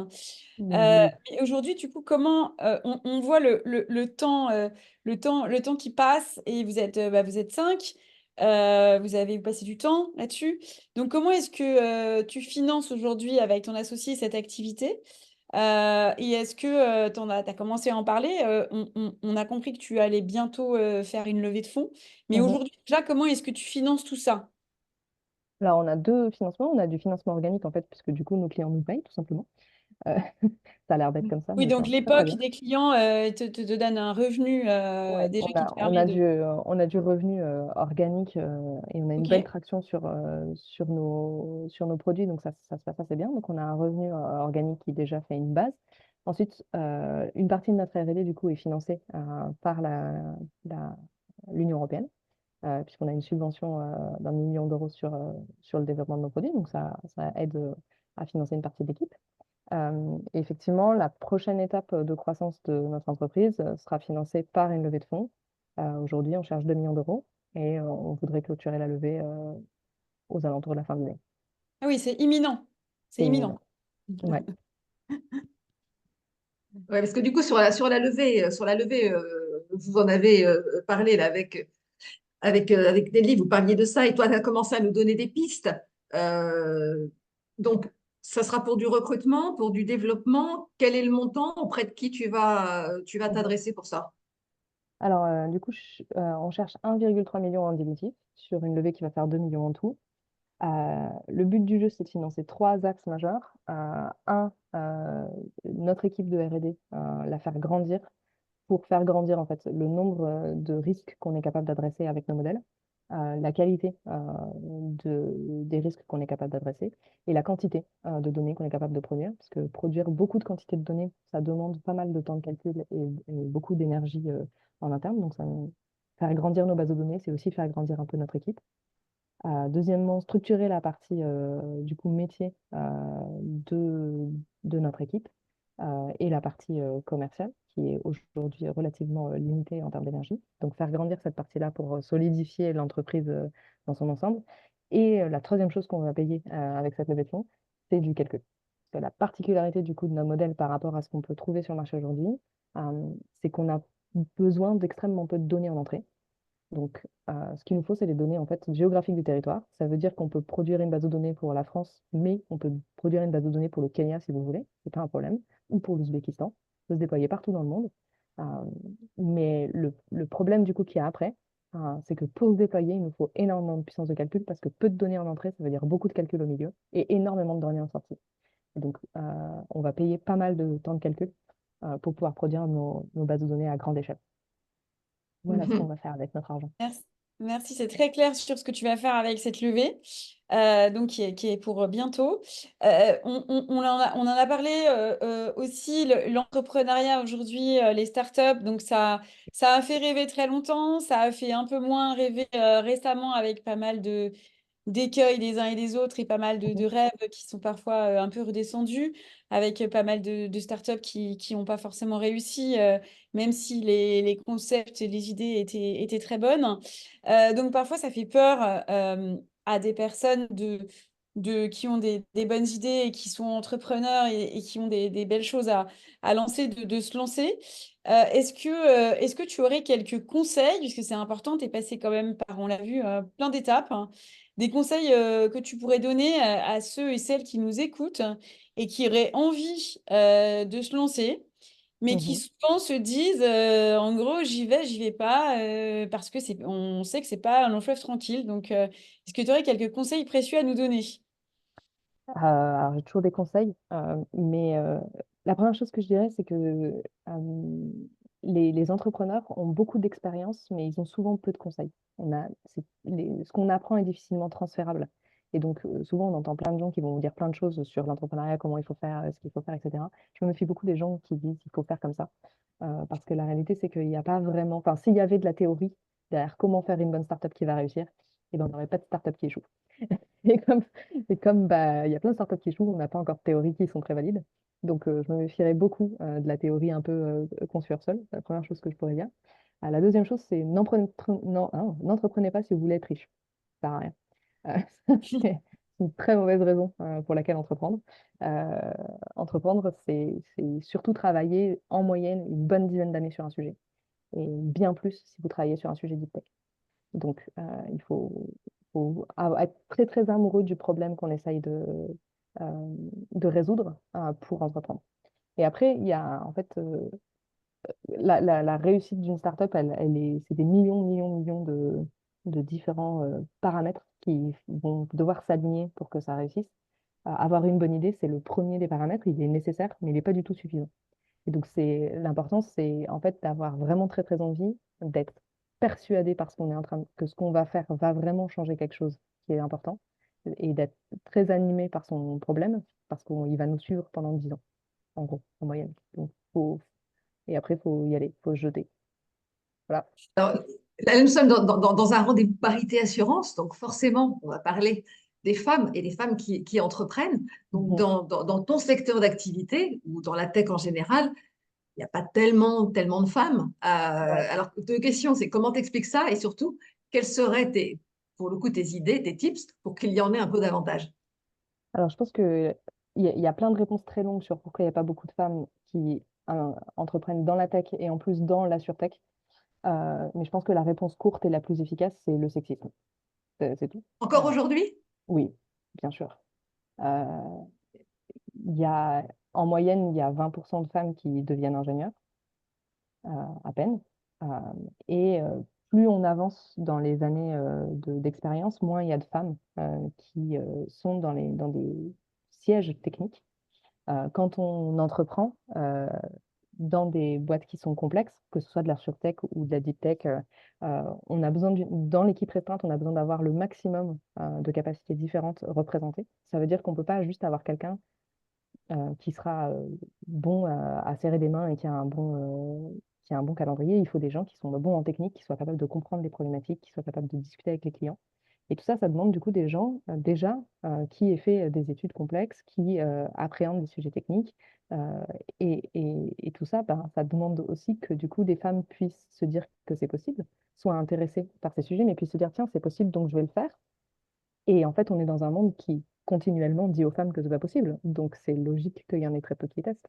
Mais aujourd'hui, du coup, comment on voit le temps qui passe et vous êtes 5, vous avez passé du temps là-dessus. Donc, comment est-ce que tu finances aujourd'hui avec ton associé cette activité? Et est-ce que t'as commencé à en parler? On a compris que tu allais bientôt faire une levée de fonds. Mais Mhm. aujourd'hui, déjà, comment est-ce que tu finances tout ça? Alors, on a deux financements. On a du financement organique, en fait, puisque du coup, nos clients nous payent, tout simplement. Euh, ça a l'air bête comme ça, Oui, mais c'est donc très, très l'époque bien. des clients te donne un revenu Ouais, déjà on qui a, te on permet a de... du revenu organique et on a une belle Ok. traction sur nos produits, donc ça se passe assez bien. Donc, on a un revenu organique qui déjà fait une base. Ensuite, une partie de notre R&D, du coup, est financée par la- l'Union européenne, puisqu'on a une subvention d'1 million d'euros sur le développement de nos produits. Donc, ça aide à financer une partie de l'équipe. Effectivement, la prochaine étape de croissance de notre entreprise sera financée par une levée de fonds. Aujourd'hui, on cherche 2 millions d'euros et on voudrait clôturer la levée aux alentours de la fin de l'année. Ah oui, c'est imminent. C'est C'est imminent. imminent. Ouais. Ouais, parce que du coup, sur la levée, vous en avez parlé là, avec Nelly, vous parliez de ça et toi, tu as commencé à nous donner des pistes. Euh, donc, ça sera pour du recrutement, pour du développement. Quel est le montant auprès de qui tu vas Mhm. t'adresser pour ça? Alors, du coup, on cherche 1,3 million en définitif sur une levée qui va faire 2 millions en tout. Le but du jeu, c'est de financer trois axes majeurs. Notre équipe de R&D, la faire grandir pour faire grandir en fait le nombre de risques qu'on est capable d'adresser avec nos modèles, la qualité des risques qu'on est capable d'adresser et la quantité de données qu'on est capable de produire. Parce que produire beaucoup de quantité de données, ça demande pas mal de temps de calcul et beaucoup d'énergie en interne. Donc, faire grandir nos bases de données, c'est aussi faire grandir un peu notre équipe. Deuxièmement, structurer la partie du coup métier de notre équipe et la partie commerciale qui est aujourd'hui relativement limitée en termes d'énergie. Donc faire grandir cette partie-là pour solidifier l'entreprise dans son ensemble. Et la troisième chose qu'on va payer avec cette levée de fonds, c'est du calcul. que la particularité du coup de nos modèles par rapport à ce qu'on peut trouver sur le marché aujourd'hui, c'est qu'on a besoin d'extrêmement peu de données en entrée. Donc, ce qu'il nous faut, c'est les données en fait géographiques du territoire. Ça veut dire qu'on peut produire une base de données pour la France, mais on peut produire une base de données pour le Kenya si vous voulez, c'est pas un problème, ou pour l'Ouzbékistan. Ça peut se déployer partout dans le monde. Euh, mais le problème du coup qu'il y a après, c'est que pour se déployer, il nous faut énormément de puissance de calcul parce que peu de données en entrée, ça veut dire beaucoup de calculs au milieu et énormément de données en sortie. Et donc, on va payer pas mal de temps de calcul pour pouvoir produire nos bases de données à grande échelle. Voilà ce qu'on va faire avec notre argent. Merci. Merci, c'est très clair sur ce que tu vas faire avec cette levée, donc qui est pour bientôt. On en a parlé aussi, l'entrepreneuriat aujourd'hui, les startups, donc ça a fait rêver très longtemps, ça a fait un peu moins rêver récemment avec pas mal d'écueils des uns et des autres et pas mal de rêves qui sont parfois un peu redescendus, avec pas mal de startups qui n'ont pas forcément réussi, même si les concepts et les idées étaient très bonnes. Donc parfois, ça fait peur à des personnes qui ont des bonnes idées et qui sont entrepreneurs et qui ont des belles choses à lancer, de se lancer. Est-ce que tu aurais quelques conseils, puisque c'est important, tu es passé quand même par, on l'a vu, plein d'étapes, hein, des conseils que tu pourrais donner à ceux et celles qui nous écoutent et qui auraient envie de se lancer, mais qui Mhm. souvent se disent, en gros, j'y vais pas, parce que on sait que c'est pas un long fleuve tranquille. Donc, est-ce que tu aurais quelques conseils précieux à nous donner? Alors, j'ai toujours des conseils, mais la première chose que je dirais, c'est que les entrepreneurs ont beaucoup d'expérience, mais ils ont souvent peu de conseils. Ce qu'on apprend est difficilement transférable. Et donc, souvent, on entend plein de gens qui vont vous dire plein de choses sur l'entrepreneuriat, comment il faut faire, ce qu'il faut faire, etc. Je me méfie beaucoup des gens qui disent qu'il faut faire comme ça, parce que la réalité, c'est qu'il n'y a pas vraiment... Enfin, s'il y avait de la théorie derrière comment faire une bonne startup qui va réussir, eh ben, on n'aurait pas de startup qui échoue. Et comme, il y a plein de startups qui échouent, on n'a pas encore de théories qui sont très valides. Donc, je me méfierais beaucoup de la théorie un peu conçue hors sol. C'est la première chose que je pourrais dire. La deuxième chose, c'est n'entreprenez pas si vous voulez être riche. Ça sert à rien. C'est une très mauvaise raison pour laquelle entreprendre. Euh, Entreprendre, c'est surtout travailler en moyenne une bonne dizaine d'années sur un sujet. Et bien plus si vous travaillez sur un sujet deep tech. Donc, il faut être très, très amoureux du problème qu'on essaye de résoudre pour entreprendre. Et après, il y a en fait la réussite d'une startup, c'est des millions, millions, millions de différents paramètres qui vont devoir s'aligner pour que ça réussisse. Avoir une bonne idée, c'est le premier des paramètres, il est nécessaire, mais il n'est pas du tout suffisant. Et donc, l'important, c'est en fait d'avoir vraiment très, très envie d'être persuadé par ce qu'on est en train que ce qu'on va faire va vraiment changer quelque chose qui est important et d'être très animé par son problème parce qu'il va nous suivre pendant 10 ans, en gros, en moyenne. Donc, et après, il faut y aller, il faut se jeter. Voilà. Alors, là, nous sommes dans un rendez-vous parité assurance, donc forcément, on va parler des femmes et des femmes qui entreprennent. Donc, Mhm. dans ton secteur d'activité ou dans la tech en général, il n'y a pas tellement de femmes. Ouais. Alors, deux questions, c'est comment t'expliques ça et surtout, quelles seraient pour le coup, tes idées, tes tips pour qu'il y en ait un peu davantage? Alors, je pense qu'il y a plein de réponses très longues sur pourquoi il n'y a pas beaucoup de femmes qui entreprennent dans la tech et en plus dans la surtech. Mais je pense que la réponse courte et la plus efficace, c'est le sexisme. C'est tout. Euh, Encore aujourd'hui? oui, bien sûr. Euh, il y a, En moyenne, il y a 20% de femmes qui deviennent ingénieurs, euh, à peine. Euh, et plus on avance dans les années d'expérience, moins il y a de femmes qui sont dans des sièges techniques. Quand on entreprend dans des boîtes qui sont complexes, que ce soit de la surtech ou de la deep tech, on a besoin dans l'équipe restreinte, on a besoin d'avoir le maximum de capacités différentes représentées. Ça veut dire qu'on ne peut pas juste avoir quelqu'un qui sera bon à serrer des mains et qui a un bon calendrier. Il faut des gens qui sont bons en technique, qui soient capables de comprendre les problématiques, qui soient capables de discuter avec les clients. Et tout ça, ça demande du coup des gens déjà qui aient fait des études complexes, qui appréhendent des sujets techniques. Et tout ça, ben, ça demande aussi que du coup des femmes puissent se dire que c'est possible, soient intéressées par ces sujets, mais puissent se dire, tiens, c'est possible, donc je vais le faire. Et en fait, on est dans un monde qui continuellement dit aux femmes que c'est pas possible. Donc, c'est logique qu'il y en ait très peu qui testent.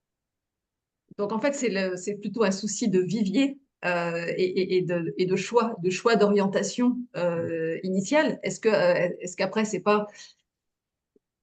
Donc, en fait, c'est plutôt un souci de vivier et de choix d'orientation initiale. Est-ce qu'après, c'est pas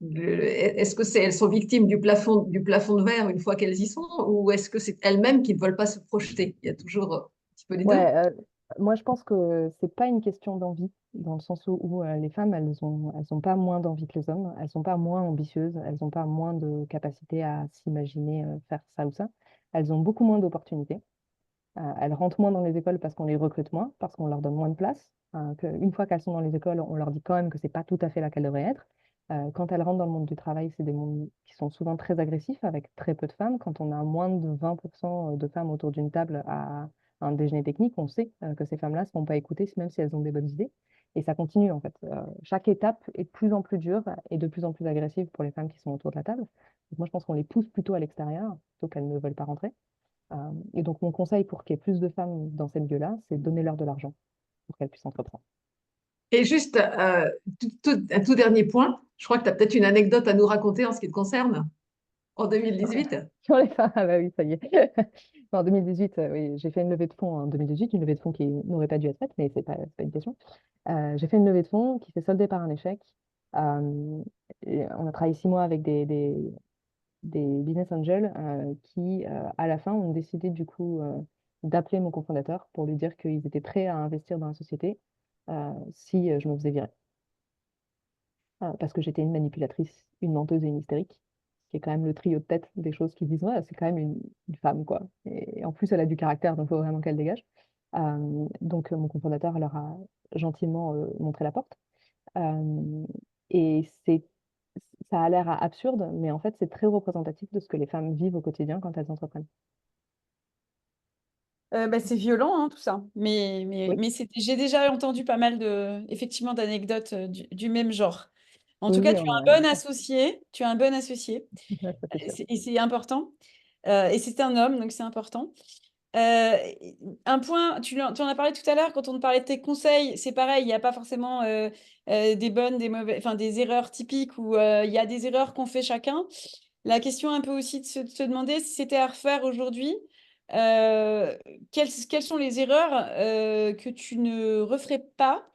est-ce que elles sont victimes du plafond de verre une fois qu'elles y sont, ou est-ce que c'est elles-mêmes qui ne veulent pas se projeter? Il y a toujours un petit peu les deux. Ouais, moi je pense que c'est pas une question d'envie, dans le sens où les femmes, elles ont pas moins d'envie que les hommes, elles sont pas moins ambitieuses, elles ont pas moins de capacité à s'imaginer faire ça ou ça. Elles ont beaucoup moins d'opportunités. Elles rentrent moins dans les écoles parce qu'on les recrute moins, parce qu'on leur donne moins de place. Une fois qu'elles sont dans les écoles, on leur dit quand même que c'est pas tout à fait là qu'elles devraient être. Quand elles rentrent dans le monde du travail, c'est des mondes qui sont souvent très agressifs, avec très peu de femmes. Quand on a moins de 20% de femmes autour d'une table à un déjeuner technique, on sait que ces femmes-là ne se font pas écouter, même si elles ont des bonnes idées. Et ça continue, en fait. Chaque étape est de plus en plus dure et de plus en plus agressive pour les femmes qui sont autour de la table. Donc moi, je pense qu'on les pousse plutôt à l'extérieur, plutôt qu'elles ne veulent pas rentrer. Et donc, mon conseil pour qu'il y ait plus de femmes dans ces lieux-là, c'est de donner leur de l'argent pour qu'elles puissent entreprendre. Et juste un tout dernier point, je crois que tu as peut-être une anecdote à nous raconter en ce qui te concerne, en 2018. Sur les femmes, ah bah oui, ça y est. En 2018, oui, j'ai fait une levée de fonds en 2018, une levée de fonds qui n'aurait pas dû être faite, mais c'est pas une question. J'ai fait une levée de fonds qui s'est soldée par un échec. Et on a travaillé 6 mois avec des business angels qui, à la fin, ont décidé du coup d'appeler mon cofondateur pour lui dire qu'ils étaient prêts à investir dans la société si je me faisais virer. Parce que j'étais une manipulatrice, une menteuse et une hystérique, qui est quand même le trio de tête des choses qui disent, ouais, c'est quand même une femme, quoi. Et en plus, elle a du caractère, donc il faut vraiment qu'elle dégage. Donc, mon cofondateur leur a gentiment montré la porte. Euh, et ça a l'air absurde, mais en fait, c'est très représentatif de ce que les femmes vivent au quotidien quand elles entreprennent. Bah, c'est violent, hein, tout ça. Oui, J'ai déjà entendu pas mal effectivement, d'anecdotes du même genre. En oui, tout cas, oui, tu on as a... un bon associé. Tu as un bon associé. Ouais, ça, c'est sûr. Et c'est important. Et c'est un homme, donc c'est important. Euh, un point, tu en as parlé tout à l'heure quand on te parlait de tes conseils, c'est pareil, il n'y a pas forcément des bonnes, des mauvaises, enfin des erreurs typiques où il y a des erreurs qu'on fait chacun. La question un peu aussi de se demander si c'était à refaire aujourd'hui, euh, quelles sont les erreurs que tu ne referais pas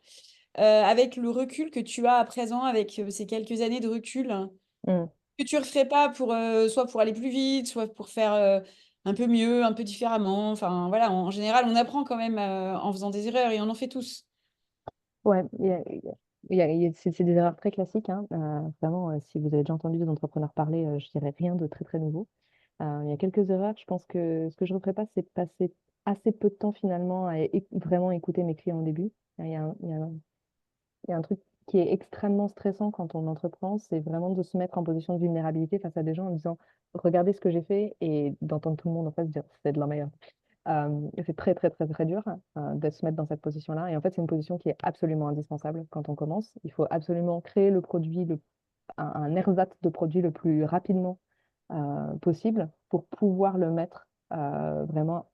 avec le recul que tu as à présent, avec ces quelques années de recul, Mm. que tu ne referais pas pour, soit pour aller plus vite, soit pour faire un peu mieux, un peu différemment. Enfin voilà, en général, on apprend quand même en faisant des erreurs et on en fait tous. Ouais, c'est des erreurs très classiques, hein. Vraiment, si vous avez déjà entendu des entrepreneurs parler, je dirais rien de très très nouveau. Il y a quelques erreurs. Je pense que ce que je ne referais pas, c'est passer assez peu de temps finalement à vraiment écouter mes clients au début. Il y a un, il y a un- il y a un truc qui est extrêmement stressant quand on entreprend, c'est vraiment de se mettre en position de vulnérabilité face à des gens en disant, regardez ce que j'ai fait, et d'entendre tout le monde en face dire, c'est de la meilleure. C'est très, très, très, très dur de se mettre dans cette position-là. Et en fait, c'est une position qui est absolument indispensable quand on commence. Il faut absolument créer le produit, un ersatz de produit le plus rapidement possible pour pouvoir le mettre vraiment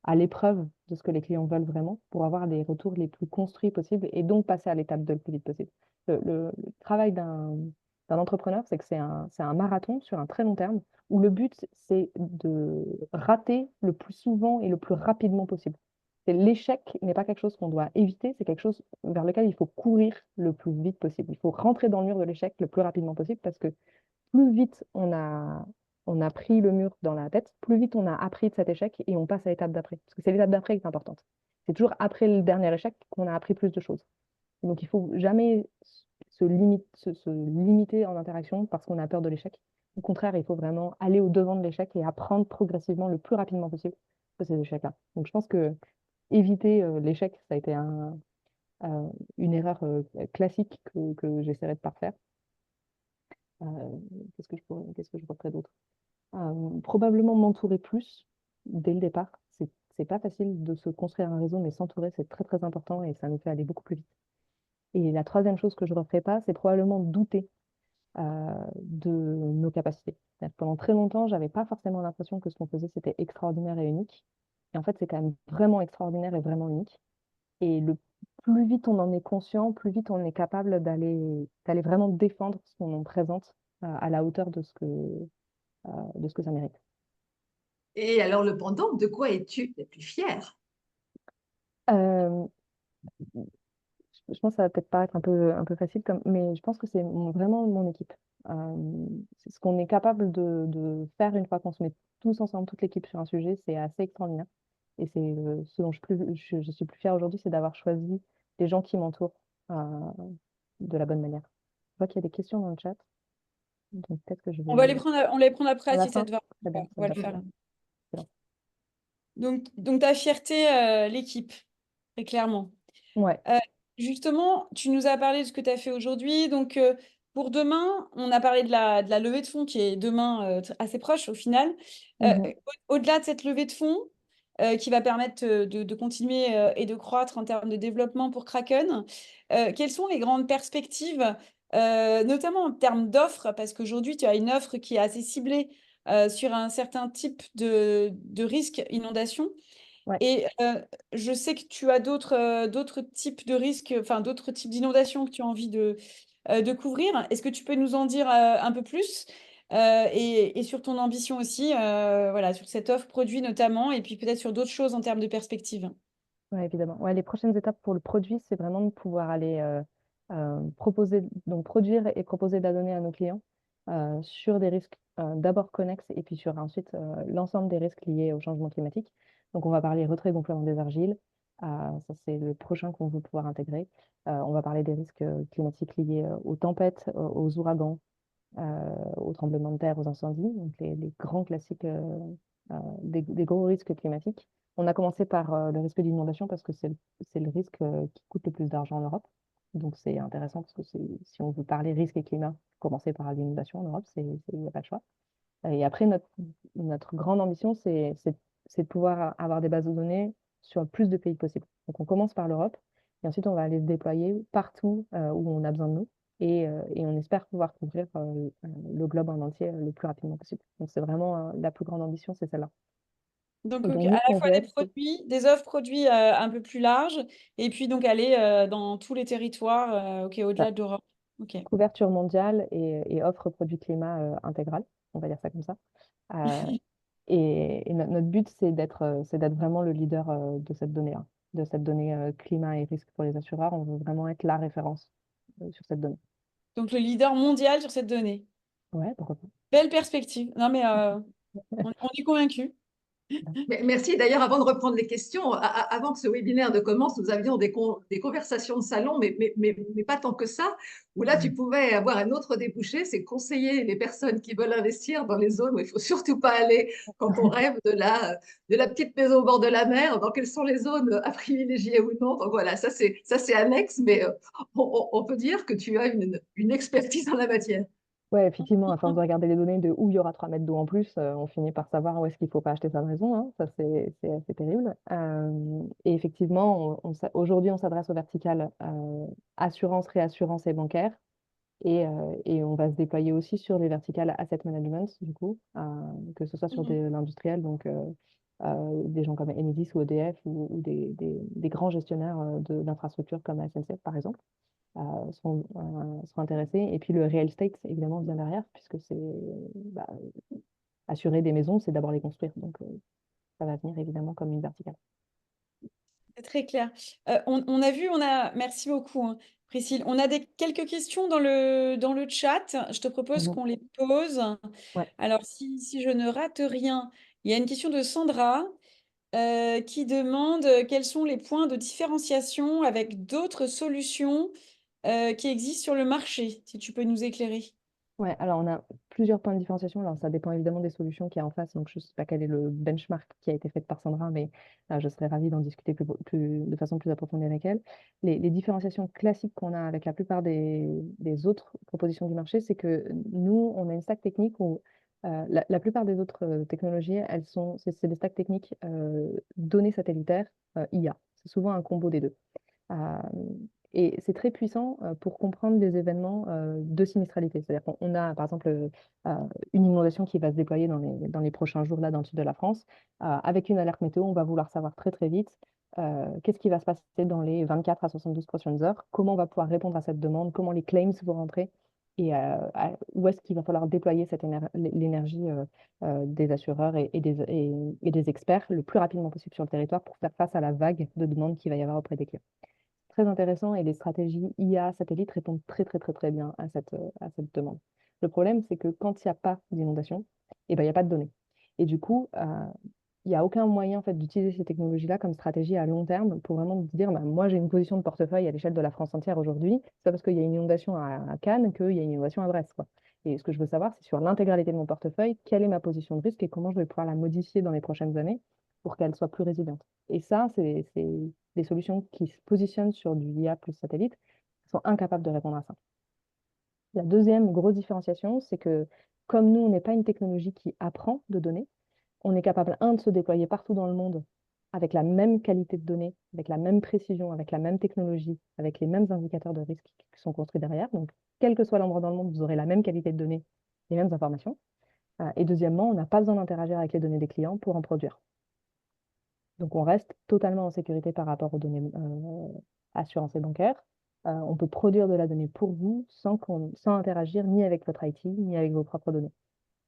à l'épreuve de ce que les clients veulent vraiment, pour avoir les retours les plus construits possibles et donc passer à l'étape de le plus vite possible. Le travail d'un entrepreneur, c'est que c'est un marathon sur un très long terme où le but, c'est de rater le plus souvent et le plus rapidement possible. L'échec n'est pas quelque chose qu'on doit éviter, c'est quelque chose vers lequel il faut courir le plus vite possible. Il faut rentrer dans le mur de l'échec le plus rapidement possible parce que plus vite on a pris le mur dans la tête, plus vite on a appris de cet échec et on passe à l'étape d'après. Parce que c'est l'étape d'après qui est importante. C'est toujours après le dernier échec qu'on a appris plus de choses. Et donc il faut jamais se limiter en interaction parce qu'on a peur de l'échec. Au contraire, il faut vraiment aller au-devant de l'échec et apprendre progressivement le plus rapidement possible de ces échecs-là. Donc je pense que éviter l'échec, ça a été une erreur classique que j'essaierai de ne pas refaire. Euh, qu'est-ce que je referais d'autre? Probablement m'entourer plus dès le départ. C'est pas facile de se construire un réseau, mais s'entourer, c'est très très important et ça nous fait aller beaucoup plus vite. Et la troisième chose que je ne referai pas, c'est probablement douter de nos capacités. C'est-à-dire que pendant très longtemps, j'avais pas forcément l'impression que ce qu'on faisait, c'était extraordinaire et unique. Et en fait, c'est quand même vraiment extraordinaire et vraiment unique. Et le plus vite on en est conscient, plus vite on est capable d'aller vraiment défendre ce qu'on présente à la hauteur de ce que ça mérite. Et alors, le pendant, de quoi es-tu la plus fière? Euh, je pense que ça va peut-être paraître un peu facile, mais je pense que c'est vraiment mon équipe. C'est ce qu'on est capable de faire une fois qu'on se met tous ensemble, toute l'équipe sur un sujet, c'est assez extraordinaire. Et c'est ce dont je suis plus fière aujourd'hui, c'est d'avoir choisi les gens qui m'entourent de la bonne manière. Je vois qu'il y a des questions dans le chat, donc peut-être que je vais On va les prendre après à la si ça fin. te va. Très bien, ça On me va va le très faire. bien. Excellent. Donc ta fierté, l'équipe, très clairement. Ouais. Euh, Justement, tu nous as parlé de ce que tu as fait aujourd'hui. Donc, pour demain, on a parlé de la levée de fonds qui est demain assez proche au final. Euh, Mhm. Au-delà de cette levée de fonds, qui va permettre de continuer et de croître en termes de développement pour Kraken, quelles sont les grandes perspectives, notamment en termes d'offres, parce qu'aujourd'hui, tu as une offre qui est assez ciblée sur un certain type de risque inondation. Ouais. Et je sais que tu as d'autres types de risques, enfin d'autres types d'inondations que tu as envie de couvrir. Est-ce que tu peux nous en dire un peu plus et sur ton ambition aussi, voilà, sur cette offre produit notamment, et puis peut-être sur d'autres choses en termes de perspective. Ouais, évidemment. Ouais, les prochaines étapes pour le produit, c'est vraiment de pouvoir aller proposer, donc produire et proposer de la donnée à nos clients sur des risques d'abord connexes et puis sur ensuite l'ensemble des risques liés au changement climatique. Donc, on va parler retrait et gonflement des argiles. Ça, c'est le prochain qu'on veut pouvoir intégrer. On va parler des risques climatiques liés aux tempêtes, aux ouragans, aux tremblements de terre, aux incendies, donc les grands classiques des gros risques climatiques. On a commencé par le risque d'inondation parce que c'est le risque qui coûte le plus d'argent en Europe. Donc c'est intéressant parce que si on veut parler risque et climat, commencer par l'inondation en Europe, il n'y a pas de choix. Et après, notre grande ambition, c'est de pouvoir avoir des bases de données sur le plus de pays possible. Donc, on commence par l'Europe et ensuite, on va aller se déployer partout où on a besoin de nous et on espère pouvoir couvrir le globe en entier le plus rapidement possible. Donc, c'est vraiment la plus grande ambition, c'est celle-là. Donc, Et ok, donc, à nous, ce la qu'on fois veut des être, produits, des offres produits un peu plus larges, et puis donc aller dans tous les territoires, ok, c'est au-delà de l'Europe. Ok. couverture mondiale et offre produit climat intégrale, on va dire ça comme ça. Euh, et notre but, c'est d'être vraiment le leader de cette donnée-là, de cette donnée climat et risque pour les assureurs. On veut vraiment être la référence sur cette donnée. Donc, le leader mondial sur cette donnée. Ouais, pourquoi pas. Belle perspective. Non, mais on est convaincus. Merci. D'ailleurs, avant de reprendre les questions, avant que ce webinaire ne commence, nous avions des conversations de salon, mais pas tant que ça, où là, tu pouvais avoir un autre débouché, c'est conseiller les personnes qui veulent investir dans les zones où il ne faut surtout pas aller quand on rêve de la petite maison au bord de la mer, dans quelles sont les zones à privilégier ou non. Donc voilà, ça c'est annexe, mais on peut dire que tu as une expertise en la matière. Ouais, effectivement, à force de regarder les données de où il y aura 3 mètres d'eau en plus, on finit par savoir où est-ce qu'il ne faut pas acheter sa maison, hein. Ça, c'est assez terrible. Et effectivement, aujourd'hui, on s'adresse aux verticales assurance, réassurance et bancaire. Et on va se déployer aussi sur les verticales asset management, du coup, que ce soit sur Mhm. l'industriel, donc des gens comme Enedis ou EDF ou des grands gestionnaires d'infrastructures comme la SNCF, par exemple, seront intéressés. Et puis le real estate, évidemment, vient derrière, puisque bah, assurer des maisons, c'est d'abord les construire. Donc ça va venir évidemment comme une verticale. C'est très clair. On a vu, merci beaucoup, hein, Priscille. On a quelques questions dans le chat. Je te propose Mhm. qu'on les pose. Ouais. Alors, si je ne rate rien, il y a une question de Sandra qui demande quels sont les points de différenciation avec d'autres solutions qui existent sur le marché, si tu peux nous éclairer. Ouais, alors on a plusieurs points de différenciation. Alors ça dépend évidemment des solutions qu'il y a en face. Donc je ne sais pas quel est le benchmark qui a été fait par Sandra, mais je serais ravie d'en discuter de façon plus approfondie avec elle. Les différenciations classiques qu'on a avec la plupart des autres propositions du marché, c'est que nous, on a une stack technique où la plupart des autres technologies, c'est des stacks techniques données satellitaires, IA. C'est souvent un combo des deux. Euh, et c'est très puissant pour comprendre les événements de sinistralité. C'est-à-dire qu'on a, par exemple, une inondation qui va se déployer dans les prochains jours là, dans le sud de la France. Avec une alerte météo, on va vouloir savoir très très vite qu'est-ce qui va se passer dans les 24 à 72 prochaines heures, comment on va pouvoir répondre à cette demande, comment les claims vont rentrer et où est-ce qu'il va falloir déployer l'énergie des assureurs et des experts le plus rapidement possible sur le territoire pour faire face à la vague de demandes qu'il va y avoir auprès des clients. Très intéressant et les stratégies IA satellite répondent très très très très bien à cette demande. Le problème, c'est que quand il n'y a pas d'inondation, eh ben, il n'y a pas de données. Et du coup, il n'y a aucun moyen en fait, d'utiliser ces technologies-là comme stratégie à long terme pour vraiment dire bah, moi j'ai une position de portefeuille à l'échelle de la France entière aujourd'hui, c'est pas parce qu'il y a une inondation à Cannes qu'il y a une inondation à Brest, quoi. Et ce que je veux savoir, c'est sur l'intégralité de mon portefeuille, quelle est ma position de risque et comment je vais pouvoir la modifier dans les prochaines années pour qu'elle soit plus résiliente. Et ça, c'est des solutions qui se positionnent sur du IA plus satellite sont incapables de répondre à ça. La deuxième grosse différenciation, c'est que comme nous, on n'est pas une technologie qui apprend de données, on est capable, un, de se déployer partout dans le monde avec la même qualité de données, avec la même précision, avec la même technologie, avec les mêmes indicateurs de risque qui sont construits derrière. Donc, quel que soit l'endroit dans le monde, vous aurez la même qualité de données, les mêmes informations. Et deuxièmement, on n'a pas besoin d'interagir avec les données des clients pour en produire. Donc, on reste totalement en sécurité par rapport aux données assurance et bancaires. On peut produire de la donnée pour vous sans interagir ni avec votre IT, ni avec vos propres données.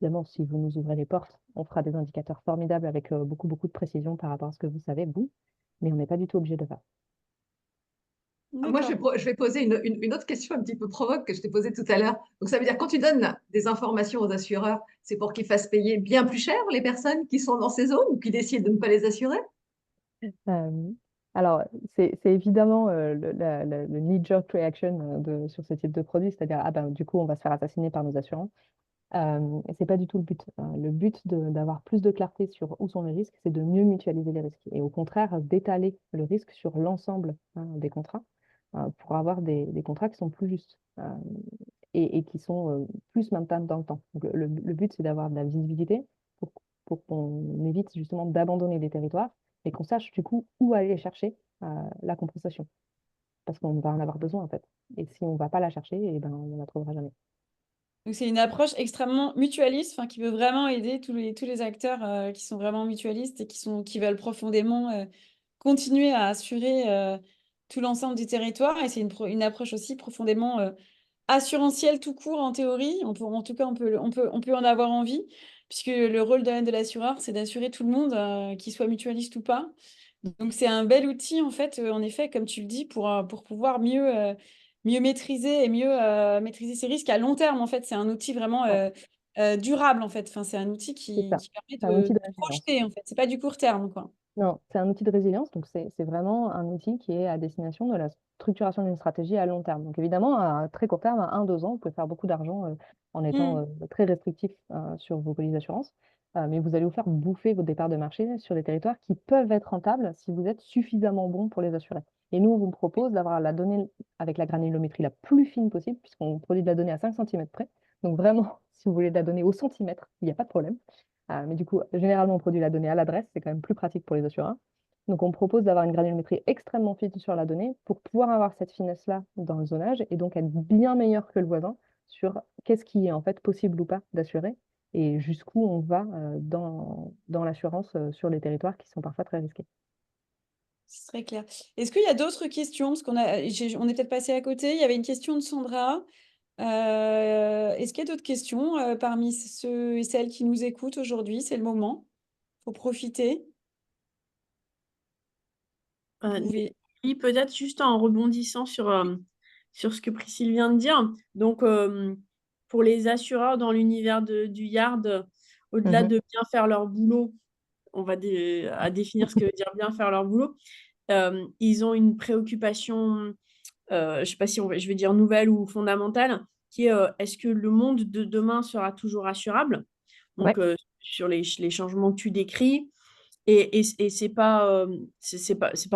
Évidemment, si vous nous ouvrez les portes, on fera des indicateurs formidables avec beaucoup, beaucoup de précision par rapport à ce que vous savez, vous, mais on n'est pas du tout obligé de faire. Moi, D'accord. je vais poser une autre question un petit peu provoque que je t'ai posée tout à l'heure. Donc, ça veut dire quand tu donnes des informations aux assureurs, c'est pour qu'ils fassent payer bien plus cher les personnes qui sont dans ces zones ou qui décident de ne pas les assurer? Euh, alors, c'est évidemment le knee-jerk reaction sur ce type de produit, c'est-à-dire, ah ben, du coup, on va se faire assassiner par nos assurances. Et c'est pas du tout le but. Le but d'avoir plus de clarté sur où sont les risques, c'est de mieux mutualiser les risques. Et au contraire, d'étaler le risque sur l'ensemble des contrats pour avoir des contrats qui sont plus justes et qui sont plus maintenus dans le temps. Donc, le but, c'est d'avoir de la visibilité pour, pour qu'on évite justement d'abandonner des territoires et qu'on sache du coup où aller chercher la compensation. Parce qu'on va en avoir besoin en fait. Et si on ne va pas la chercher, eh ben, on ne la trouvera jamais. Donc, c'est une approche extrêmement mutualiste, enfin, qui veut vraiment aider tous les acteurs qui sont vraiment mutualistes et qui veulent profondément continuer à assurer tout l'ensemble du territoire. Et c'est une approche aussi profondément assurantielle tout court en théorie. En tout cas, on peut en avoir envie, puisque le rôle de l'assureur, c'est d'assurer tout le monde, qu'il soit mutualiste ou pas. Donc, c'est un bel outil, en fait, en effet, comme tu le dis, pour pouvoir mieux maîtriser et mieux maîtriser ses risques à long terme. En fait, c'est un outil vraiment Ouais, durable, en fait. Enfin, c'est un outil c'est ça. qui permet C'est un outil de de résilience. projeter, en fait. C'est pas du court terme, quoi. Non, c'est un outil de résilience, donc c'est vraiment un outil qui est à destination de la structuration d'une stratégie à long terme. Donc évidemment, à très court terme, à 1, 2 ans, vous pouvez faire beaucoup d'argent en étant Mm. très restrictif sur vos polices d'assurance, mais vous allez vous faire bouffer vos départs de marché sur des territoires qui peuvent être rentables si vous êtes suffisamment bon pour les assurer. Et nous, on vous propose d'avoir la donnée avec la granulométrie la plus fine possible, puisqu'on produit de la donnée à 5 cm près. Donc vraiment, si vous voulez de la donnée au centimètre, il n'y a pas de problème. Mais du coup, généralement, on produit la donnée à l'adresse, c'est quand même plus pratique pour les assureurs. Donc, on propose d'avoir une granulométrie extrêmement fine sur la donnée pour pouvoir avoir cette finesse-là dans le zonage et donc être bien meilleur que le voisin sur qu'est-ce qui est en fait possible ou pas d'assurer et jusqu'où on va dans l'assurance sur les territoires qui sont parfois très risqués. C'est très clair. Est-ce qu'il y a d'autres questions? Parce on est peut-être passé à côté. Il y avait une question de Sandra. Est-ce qu'il y a d'autres questions parmi ceux et celles qui nous écoutent aujourd'hui? C'est le moment. Il faut profiter. Vous pouvez. Oui, peut-être juste en rebondissant sur ce que Priscille vient de dire. Donc, pour les assureurs dans l'univers du yard, au-delà Mhm. de bien faire leur boulot, on va à définir ce que veut dire bien faire leur boulot, ils ont une préoccupation, je ne sais pas si je vais dire nouvelle ou fondamentale, qui est est-ce que le monde de demain sera toujours assurable? Ouais, Donc, sur les changements que tu décris. Et c'est pas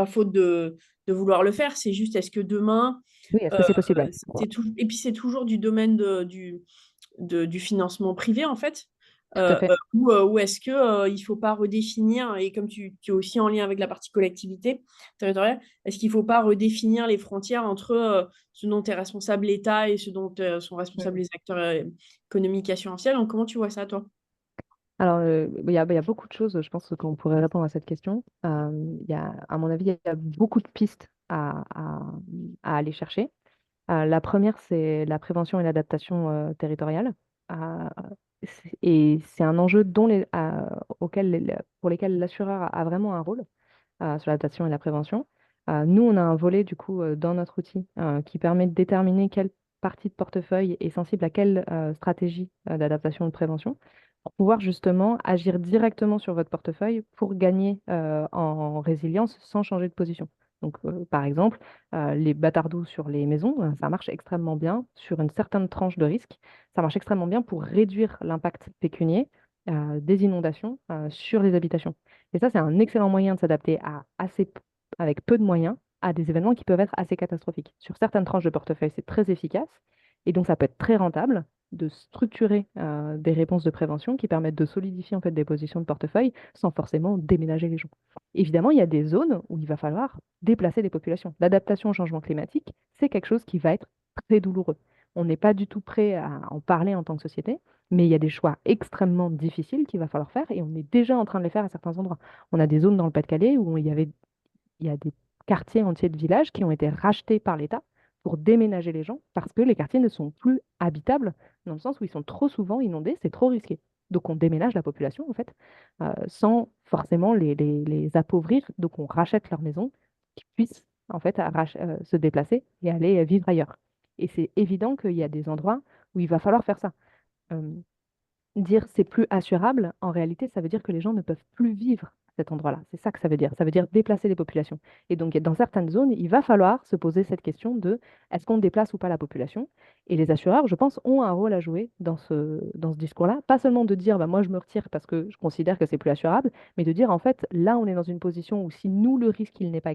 faute de vouloir le faire, c'est juste est-ce que demain, oui, est-ce que c'est possible? Ouais. et puis c'est toujours du domaine du financement privé en fait, Tout à fait. ou est-ce que il faut pas redéfinir, et comme tu es aussi en lien avec la partie collectivité territoriale, est-ce qu'il faut pas redéfinir les frontières entre ce dont est responsable l'État et ce dont sont responsables Mhm. les acteurs économiques et assurantiels? Donc, comment tu vois ça, toi? Alors, il y a beaucoup de choses, je pense, qu'on pourrait répondre à cette question. À mon avis, il y a beaucoup de pistes à aller chercher. La première, c'est la prévention et l'adaptation territoriale. Euh, et c'est un enjeu pour lesquels l'assureur a vraiment un rôle sur l'adaptation et la prévention. Nous, on a un volet du coup dans notre outil qui permet de déterminer quelle partie de portefeuille est sensible à quelle stratégie d'adaptation ou de prévention pour pouvoir justement agir directement sur votre portefeuille pour gagner en résilience sans changer de position. Donc, par exemple, les bâtards sur les maisons, ça marche extrêmement bien sur une certaine tranche de risque. Ça marche extrêmement bien pour réduire l'impact pécunier des inondations sur les habitations. Et ça, c'est un excellent moyen de s'adapter avec peu de moyens à des événements qui peuvent être assez catastrophiques. Sur certaines tranches de portefeuille, c'est très efficace. Et donc, ça peut être très rentable de structurer des réponses de prévention qui permettent de solidifier en fait, des positions de portefeuille sans forcément déménager les gens. Évidemment, il y a des zones où il va falloir déplacer des populations. L'adaptation au changement climatique, c'est quelque chose qui va être très douloureux. On n'est pas du tout prêt à en parler en tant que société, mais il y a des choix extrêmement difficiles qu'il va falloir faire et on est déjà en train de les faire à certains endroits. On a des zones dans le Pas-de-Calais où il y a des quartiers entiers de villages qui ont été rachetés par l'État pour déménager les gens parce que les quartiers ne sont plus habitables dans le sens où ils sont trop souvent inondés, c'est trop risqué. Donc on déménage la population en fait sans forcément les appauvrir. Donc on rachète leur maison, qu'ils puissent en fait se déplacer et aller vivre ailleurs. Et c'est évident qu'il y a des endroits où il va falloir faire ça. Euh, Dire c'est plus assurable, en réalité, ça veut dire que les gens ne peuvent plus vivre à cet endroit-là. C'est ça que ça veut dire. Ça veut dire déplacer les populations. Et donc, dans certaines zones, il va falloir se poser cette question de est-ce qu'on déplace ou pas la population? Et les assureurs, je pense, ont un rôle à jouer dans ce discours-là. Pas seulement de dire bah, moi, je me retire parce que je considère que c'est plus assurable, mais de dire en fait, là, on est dans une position où si nous, le risque, il n'est pas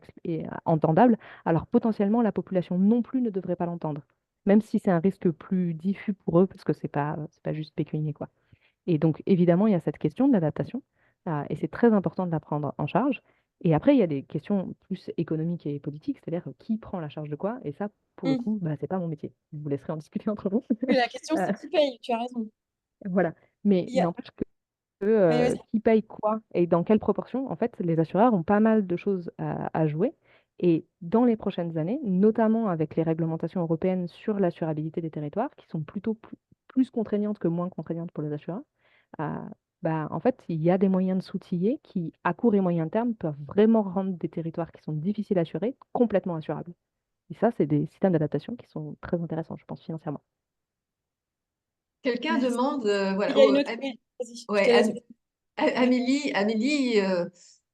entendable, alors potentiellement, la population non plus ne devrait pas l'entendre. Même si c'est un risque plus diffus pour eux, parce que c'est pas juste pécunier, quoi. Et donc, évidemment, il y a cette question de l'adaptation, et c'est très important de la prendre en charge. Et après, il y a des questions plus économiques et politiques, c'est-à-dire qui prend la charge de quoi. Et ça, pour le Mm. coup, bah, c'est pas mon métier. Je vous laisserai en discuter entre vous. Oui, la question, Euh, c'est qui paye, tu as raison. voilà. Mais Il y a... n'empêche que Oui, vas-y. qui paye quoi et dans quelle proportion, en fait, les assureurs ont pas mal de choses à jouer. Et dans les prochaines années, notamment avec les réglementations européennes sur l'assurabilité des territoires, qui sont plutôt plus contraignantes que moins contraignantes pour les assureurs, euh, bah, en fait, il y a des moyens de s'outiller qui, à court et moyen terme, peuvent vraiment rendre des territoires qui sont difficiles à assurer complètement assurables. Et ça, c'est des systèmes d'adaptation qui sont très intéressants, je pense, financièrement. Quelqu'un Merci. demande, Il voilà, y a une autre... Oui, vas-y, je te ouais, laisse. Amélie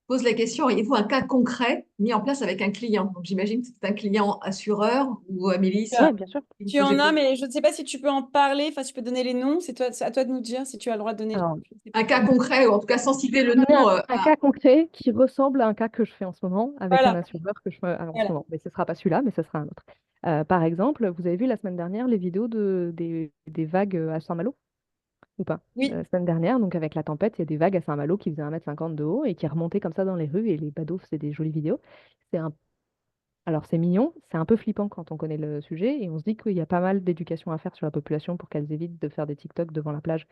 pose la question, auriez-vous un cas concret mis en place avec un client? Donc j'imagine que c'est un client assureur ou Amélie, Euh, si Oui, bien sûr. vous Tu posez en as, plus. mais je ne sais pas si tu peux en parler, enfin, si tu peux donner les noms, c'est toi, c'est à toi de nous dire si tu as le droit de donner. Alors, Je sais Un pas. cas concret, ou en tout cas sans je citer vais le vous donner nom. un cas concret qui ressemble à un cas que je fais en ce moment avec un Voilà, assureur que je fais en ce voilà. moment. Mais ce ne sera pas celui-là, mais ce sera un autre. Par exemple, vous avez vu la semaine dernière les vidéos des vagues à Saint-Malo ou pas? Oui, La semaine dernière, donc avec la tempête, il y a des vagues à Saint-Malo qui faisaient 1,50 m de haut et qui remontaient comme ça dans les rues et les badauds faisaient des jolies vidéos. C'est un Alors c'est mignon, c'est un peu flippant quand on connaît le sujet et on se dit qu'il y a pas mal d'éducation à faire sur la population pour qu'elles évitent de faire des TikTok devant la plage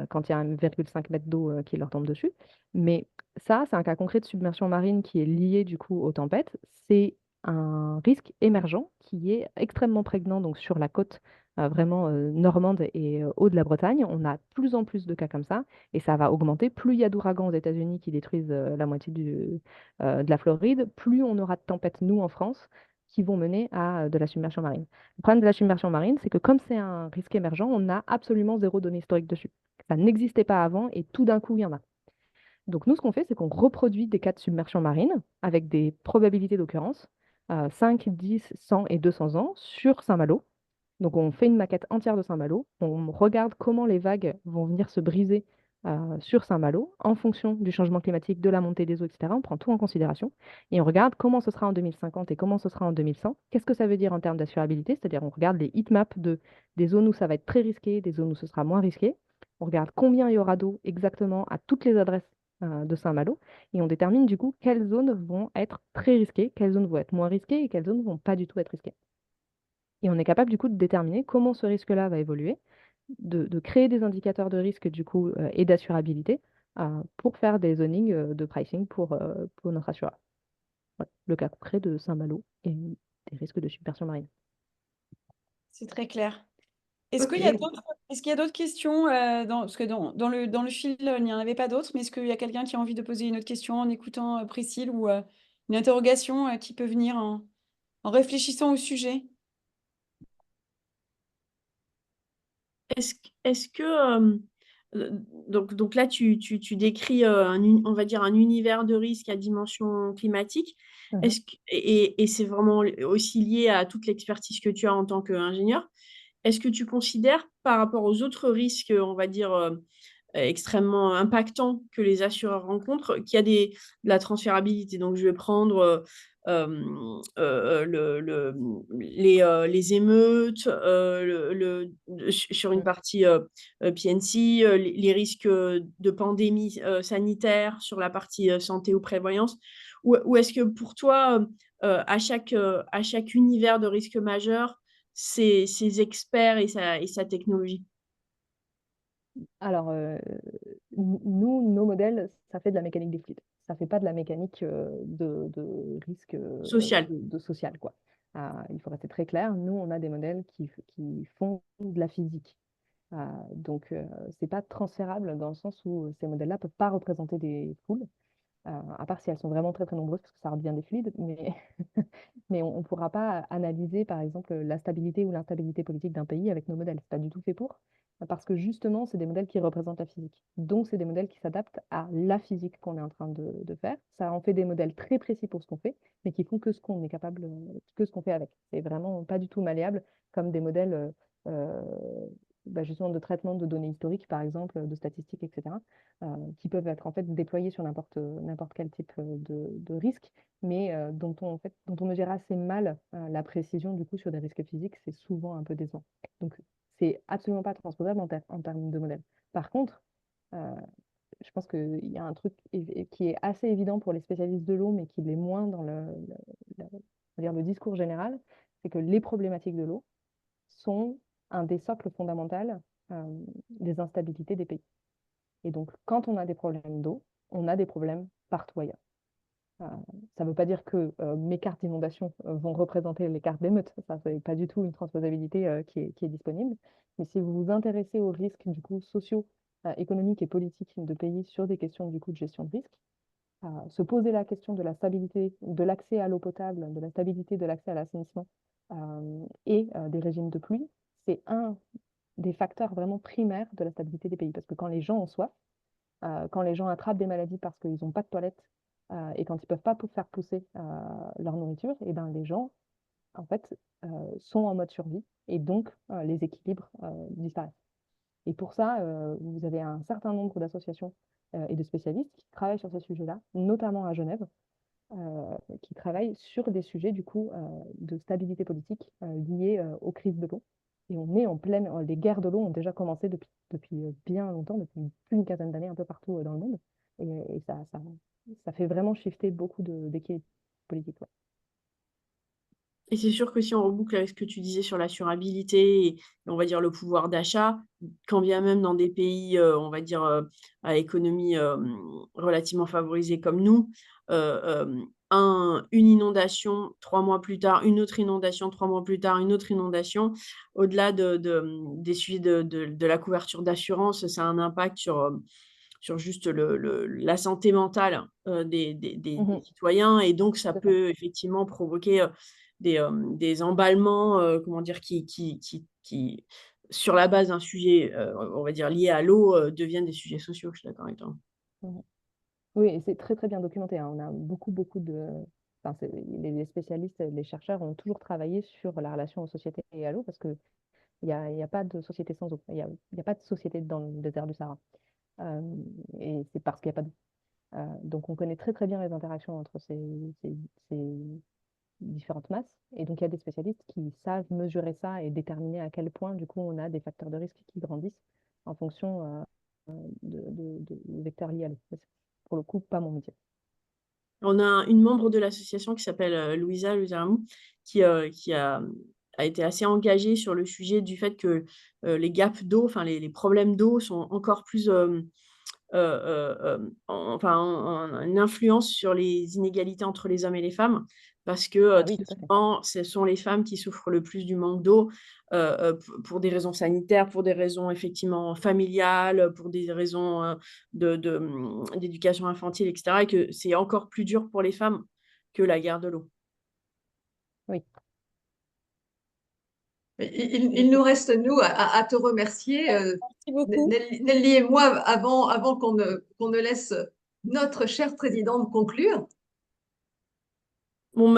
quand il y a 1,5 m d'eau qui leur tombe dessus. Mais ça, c'est un cas concret de submersion marine qui est lié du coup aux tempêtes. C'est un risque émergent qui est extrêmement prégnant donc sur la côte vraiment normande et haut de la Bretagne. On a de plus en plus de cas comme ça et ça va augmenter. Plus il y a d'ouragans aux États-Unis qui détruisent la moitié de la Floride, plus on aura de tempêtes, nous, en France, qui vont mener à de la submersion marine. Le problème de la submersion marine, c'est que comme c'est un risque émergent, on a absolument zéro donnée historique dessus. Ça n'existait pas avant et tout d'un coup, il y en a. Donc nous, ce qu'on fait, c'est qu'on reproduit des cas de submersion marine avec des probabilités d'occurrence, 5, 10, 100 et 200 ans sur Saint-Malo. Donc on fait une maquette entière de Saint-Malo, on regarde comment les vagues vont venir se briser sur Saint-Malo en fonction du changement climatique, de la montée des eaux, etc. On prend tout en considération et on regarde comment ce sera en 2050 et comment ce sera en 2100. Qu'est-ce que ça veut dire en termes d'assurabilité? C'est-à-dire on regarde les heatmaps des zones où ça va être très risqué, des zones où ce sera moins risqué. On regarde combien il y aura d'eau exactement à toutes les adresses de Saint-Malo et on détermine du coup quelles zones vont être très risquées, quelles zones vont être moins risquées et quelles zones vont pas du tout être risquées. Et on est capable du coup de déterminer comment ce risque-là va évoluer de créer des indicateurs de risque du coup et d'assurabilité pour faire des zonings de pricing pour notre assureur. Voilà. Le cas concret de Saint-Malo et des risques de submersion marine. C'est très clair. Est-ce Ok. qu'il y a d'autres questions parce que dans le fil, il n'y en avait pas d'autres, mais est-ce qu'il y a quelqu'un qui a envie de poser une autre question en écoutant Priscille ou une interrogation qui peut venir en réfléchissant au sujet? Est-ce que euh, donc là tu décris on va dire un univers de risque à dimension climatique. Mhm. Et c'est vraiment aussi lié à toute l'expertise que tu as en tant qu'ingénieur. Est-ce que tu considères par rapport aux autres risques, on va dire extrêmement impactants que les assureurs rencontrent, qu'il y a de la transférabilité? Donc je vais prendre les émeutes, sur une partie PNC, les risques de pandémie sanitaire sur la partie santé ou prévoyance, ou est-ce que pour toi, à chaque univers de risque majeur, ses experts et sa technologie Alors, nous, nos modèles, ça fait de la mécanique des fluides. Ça fait pas de la mécanique de risque sociales? de social, quoi. Il faut rester très clair. Nous, on a des modèles qui font de la physique. Donc, c'est pas transférable dans le sens où ces modèles-là peuvent pas représenter des foules, à part si elles sont vraiment très très nombreuses, parce que ça redevient des fluides, mais, mais on ne pourra pas analyser, par exemple, la stabilité ou l'instabilité politique d'un pays avec nos modèles. C'est pas du tout fait pour, parce que justement, c'est des modèles qui représentent la physique. Donc, c'est des modèles qui s'adaptent à la physique qu'on est en train de faire. Ça en fait des modèles très précis pour ce qu'on fait, mais qui font que ce qu'on est capable, que ce qu'on fait avec. C'est vraiment pas du tout malléable comme des modèles euh, justement de traitement de données historiques, par exemple, de statistiques, etc., qui peuvent être en fait déployés sur n'importe quel type de risque, mais dont on mesure assez mal la précision du coup sur des risques physiques, c'est souvent un peu décevant. Donc c'est absolument pas transposable en termes de modèle. Par contre, euh, je pense qu'il y a un truc qui est assez évident pour les spécialistes de l'eau, mais qui l'est moins dans on va dire le discours général, c'est que les problématiques de l'eau sont un des socles fondamentaux des instabilités des pays. Et donc, quand on a des problèmes d'eau, on a des problèmes partout ailleurs. Euh, Ça ne veut pas dire que mes cartes d'inondation vont représenter les cartes d'émeute. Ça, c'est pas du tout une transposabilité qui est disponible. Mais si vous vous intéressez aux risques du coup sociaux, économiques et politiques de pays sur des questions du coup de gestion de risque, se poser la question de la stabilité, de l'accès à l'eau potable, de la stabilité de l'accès à l'assainissement et des régimes de pluie, c'est un des facteurs vraiment primaires de la stabilité des pays. Parce que quand les gens ont soif, quand les gens attrapent des maladies parce qu'ils n'ont pas de toilette et quand ils ne peuvent pas faire pousser leur nourriture, et ben les gens, en fait, sont en mode survie et donc les équilibres disparaissent. Et pour ça, vous avez un certain nombre d'associations et de spécialistes qui travaillent sur ces sujets-là, notamment à Genève, qui travaillent sur des sujets du coup de stabilité politique liés aux crises de l'eau. Et on est en pleine, les guerres de l'eau ont déjà commencé depuis bien longtemps, depuis plus d'une quinzaine d'années un peu partout dans le monde. Et ça fait vraiment shifter beaucoup d'équilibres politiques. Ouais. Et c'est sûr que si on reboucle avec ce que tu disais sur l'assurabilité et on va dire le pouvoir d'achat, quand bien même dans des pays, on va dire, à économie relativement favorisée comme nous, une inondation, 3 mois plus tard, une autre inondation, 3 mois plus tard, une autre inondation, au-delà des sujets de la couverture d'assurance, ça a un impact sur juste la santé mentale des Mhm, citoyens. Et donc, ça tout à fait. peut effectivement provoquer des emballements, comment dire, qui, sur la base d'un sujet, on va dire, lié à l'eau, deviennent des sujets sociaux. Je suis d'accord avec toi. Mhm. Oui, et c'est très très bien documenté, hein. On a beaucoup de... Enfin, les spécialistes, les chercheurs ont toujours travaillé sur la relation aux sociétés et à l'eau parce qu'il n'y a pas de société sans eau. Il y a pas de société dans le désert du Sahara. Euh, et c'est parce qu'il n'y a pas d'eau. Donc on connaît très très bien les interactions entre ces différentes masses. Et donc il y a des spécialistes qui savent mesurer ça et déterminer à quel point du coup on a des facteurs de risque qui grandissent en fonction de vecteurs liés à l'eau. C'est pour le coup pas mon métier. On a une membre de l'association qui s'appelle Louisa Luzaramu qui a a été assez engagée sur le sujet du fait que les gaps d'eau, enfin les problèmes d'eau sont encore plus une influence sur les inégalités entre les hommes et les femmes, parce que Ah oui, très tout à fait. souvent, ce sont les femmes qui souffrent le plus du manque d'eau pour des raisons sanitaires, pour des raisons effectivement familiales, pour des raisons d'éducation infantile, etc. Et que c'est encore plus dur pour les femmes que la guerre de l'eau. Oui. Il nous reste, nous, à te remercier, Merci beaucoup. Nelly et moi, avant qu'on ne laisse notre chère présidente conclure. Bon,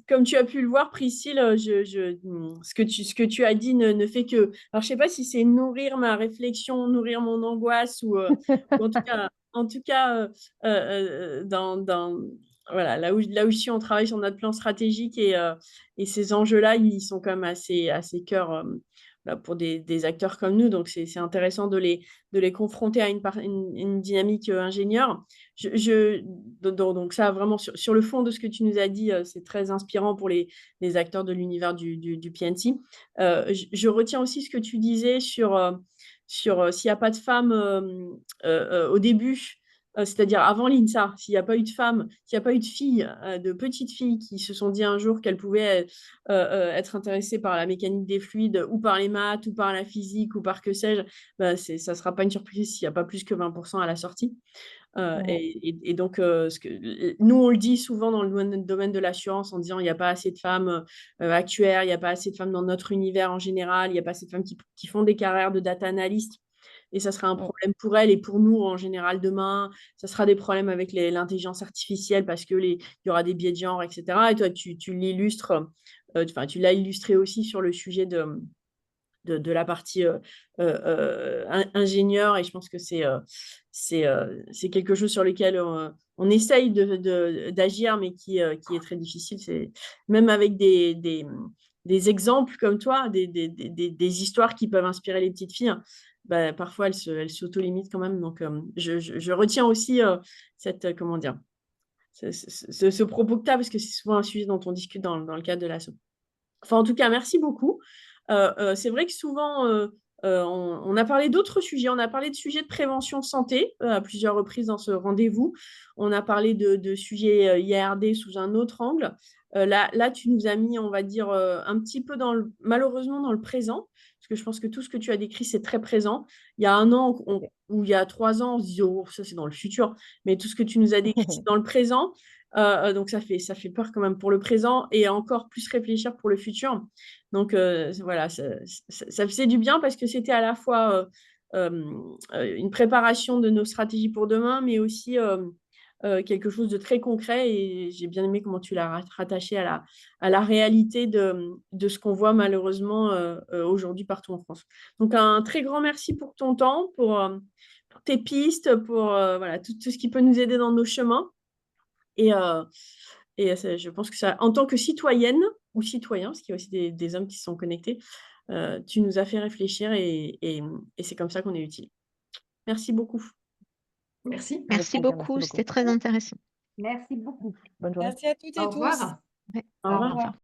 comme tu as pu le voir, Priscille, ce que tu as dit ne fait que. Alors, je sais pas si c'est nourrir ma réflexion, nourrir mon angoisse, ou en tout cas voilà, là où je suis, on travaille sur notre plan stratégique et ces enjeux-là, ils sont quand même assez cœur voilà, pour des acteurs comme nous. Donc, c'est intéressant de les confronter à une dynamique ingénieure. Donc ça, vraiment, sur le fond de ce que tu nous as dit, c'est très inspirant pour les acteurs de l'univers du PNC. Je retiens aussi ce que tu disais sur s'il n'y a pas de femmes au début, c'est-à-dire avant l'INSA, s'il n'y a pas eu de femmes, s'il n'y a pas eu de filles, de petites filles qui se sont dit un jour qu'elles pouvaient être intéressées par la mécanique des fluides ou par les maths ou par la physique ou par que sais-je, bah, ça ne sera pas une surprise s'il n'y a pas plus que 20% à la sortie. Et donc, nous, on le dit souvent dans le domaine de l'assurance en disant il n'y a pas assez de femmes actuaires, il n'y a pas assez de femmes dans notre univers en général, il n'y a pas assez de femmes qui font des carrières de data analyst. Et ça sera un problème pour elles et pour nous en général demain. Ça sera des problèmes avec l'intelligence artificielle parce qu'il y aura des biais de genre, etc. Et toi, tu l'illustres, tu l'as illustré aussi sur le sujet de la partie ingénieur, et je pense que c'est quelque chose sur lequel on essaye d'agir, mais qui est très difficile. C'est même avec des exemples comme toi, des histoires qui peuvent inspirer les petites filles. Bah, parfois, elles s'auto-limitent quand même. Donc, je retiens aussi comment dire, ce propos que tu as, parce que c'est souvent un sujet dont on discute dans le cadre de l'assaut. Enfin, en tout cas, merci beaucoup. C'est vrai que souvent, on a parlé d'autres sujets. On a parlé de sujets de prévention de santé à plusieurs reprises dans ce rendez-vous. On a parlé de sujets IARD sous un autre angle. Là, tu nous as mis, on va dire, un petit peu malheureusement dans le présent, parce que je pense que tout ce que tu as décrit, c'est très présent. Il y a un an ou il y a 3 ans, on se disait, oh, ça c'est dans le futur. Mais tout ce que tu nous as décrit, c'est dans le présent. Donc ça fait peur quand même pour le présent et encore plus réfléchir pour le futur. Donc voilà, ça faisait du bien parce que c'était à la fois une préparation de nos stratégies pour demain, mais aussi quelque chose de très concret. Et j'ai bien aimé comment tu l'as rattaché à la réalité de ce qu'on voit malheureusement aujourd'hui partout en France. Donc un très grand merci pour ton temps, pour tes pistes, pour voilà, tout ce qui peut nous aider dans nos chemins. Et je pense que ça, en tant que citoyenne ou citoyen, parce qu'il y a aussi des hommes qui sont connectés, tu nous as fait réfléchir et c'est comme ça qu'on est utile. Merci beaucoup. Merci. Merci beaucoup, c'était très intéressant. Merci beaucoup. Bonne journée. Merci à toutes et Au tous. revoir. Ouais. Au revoir.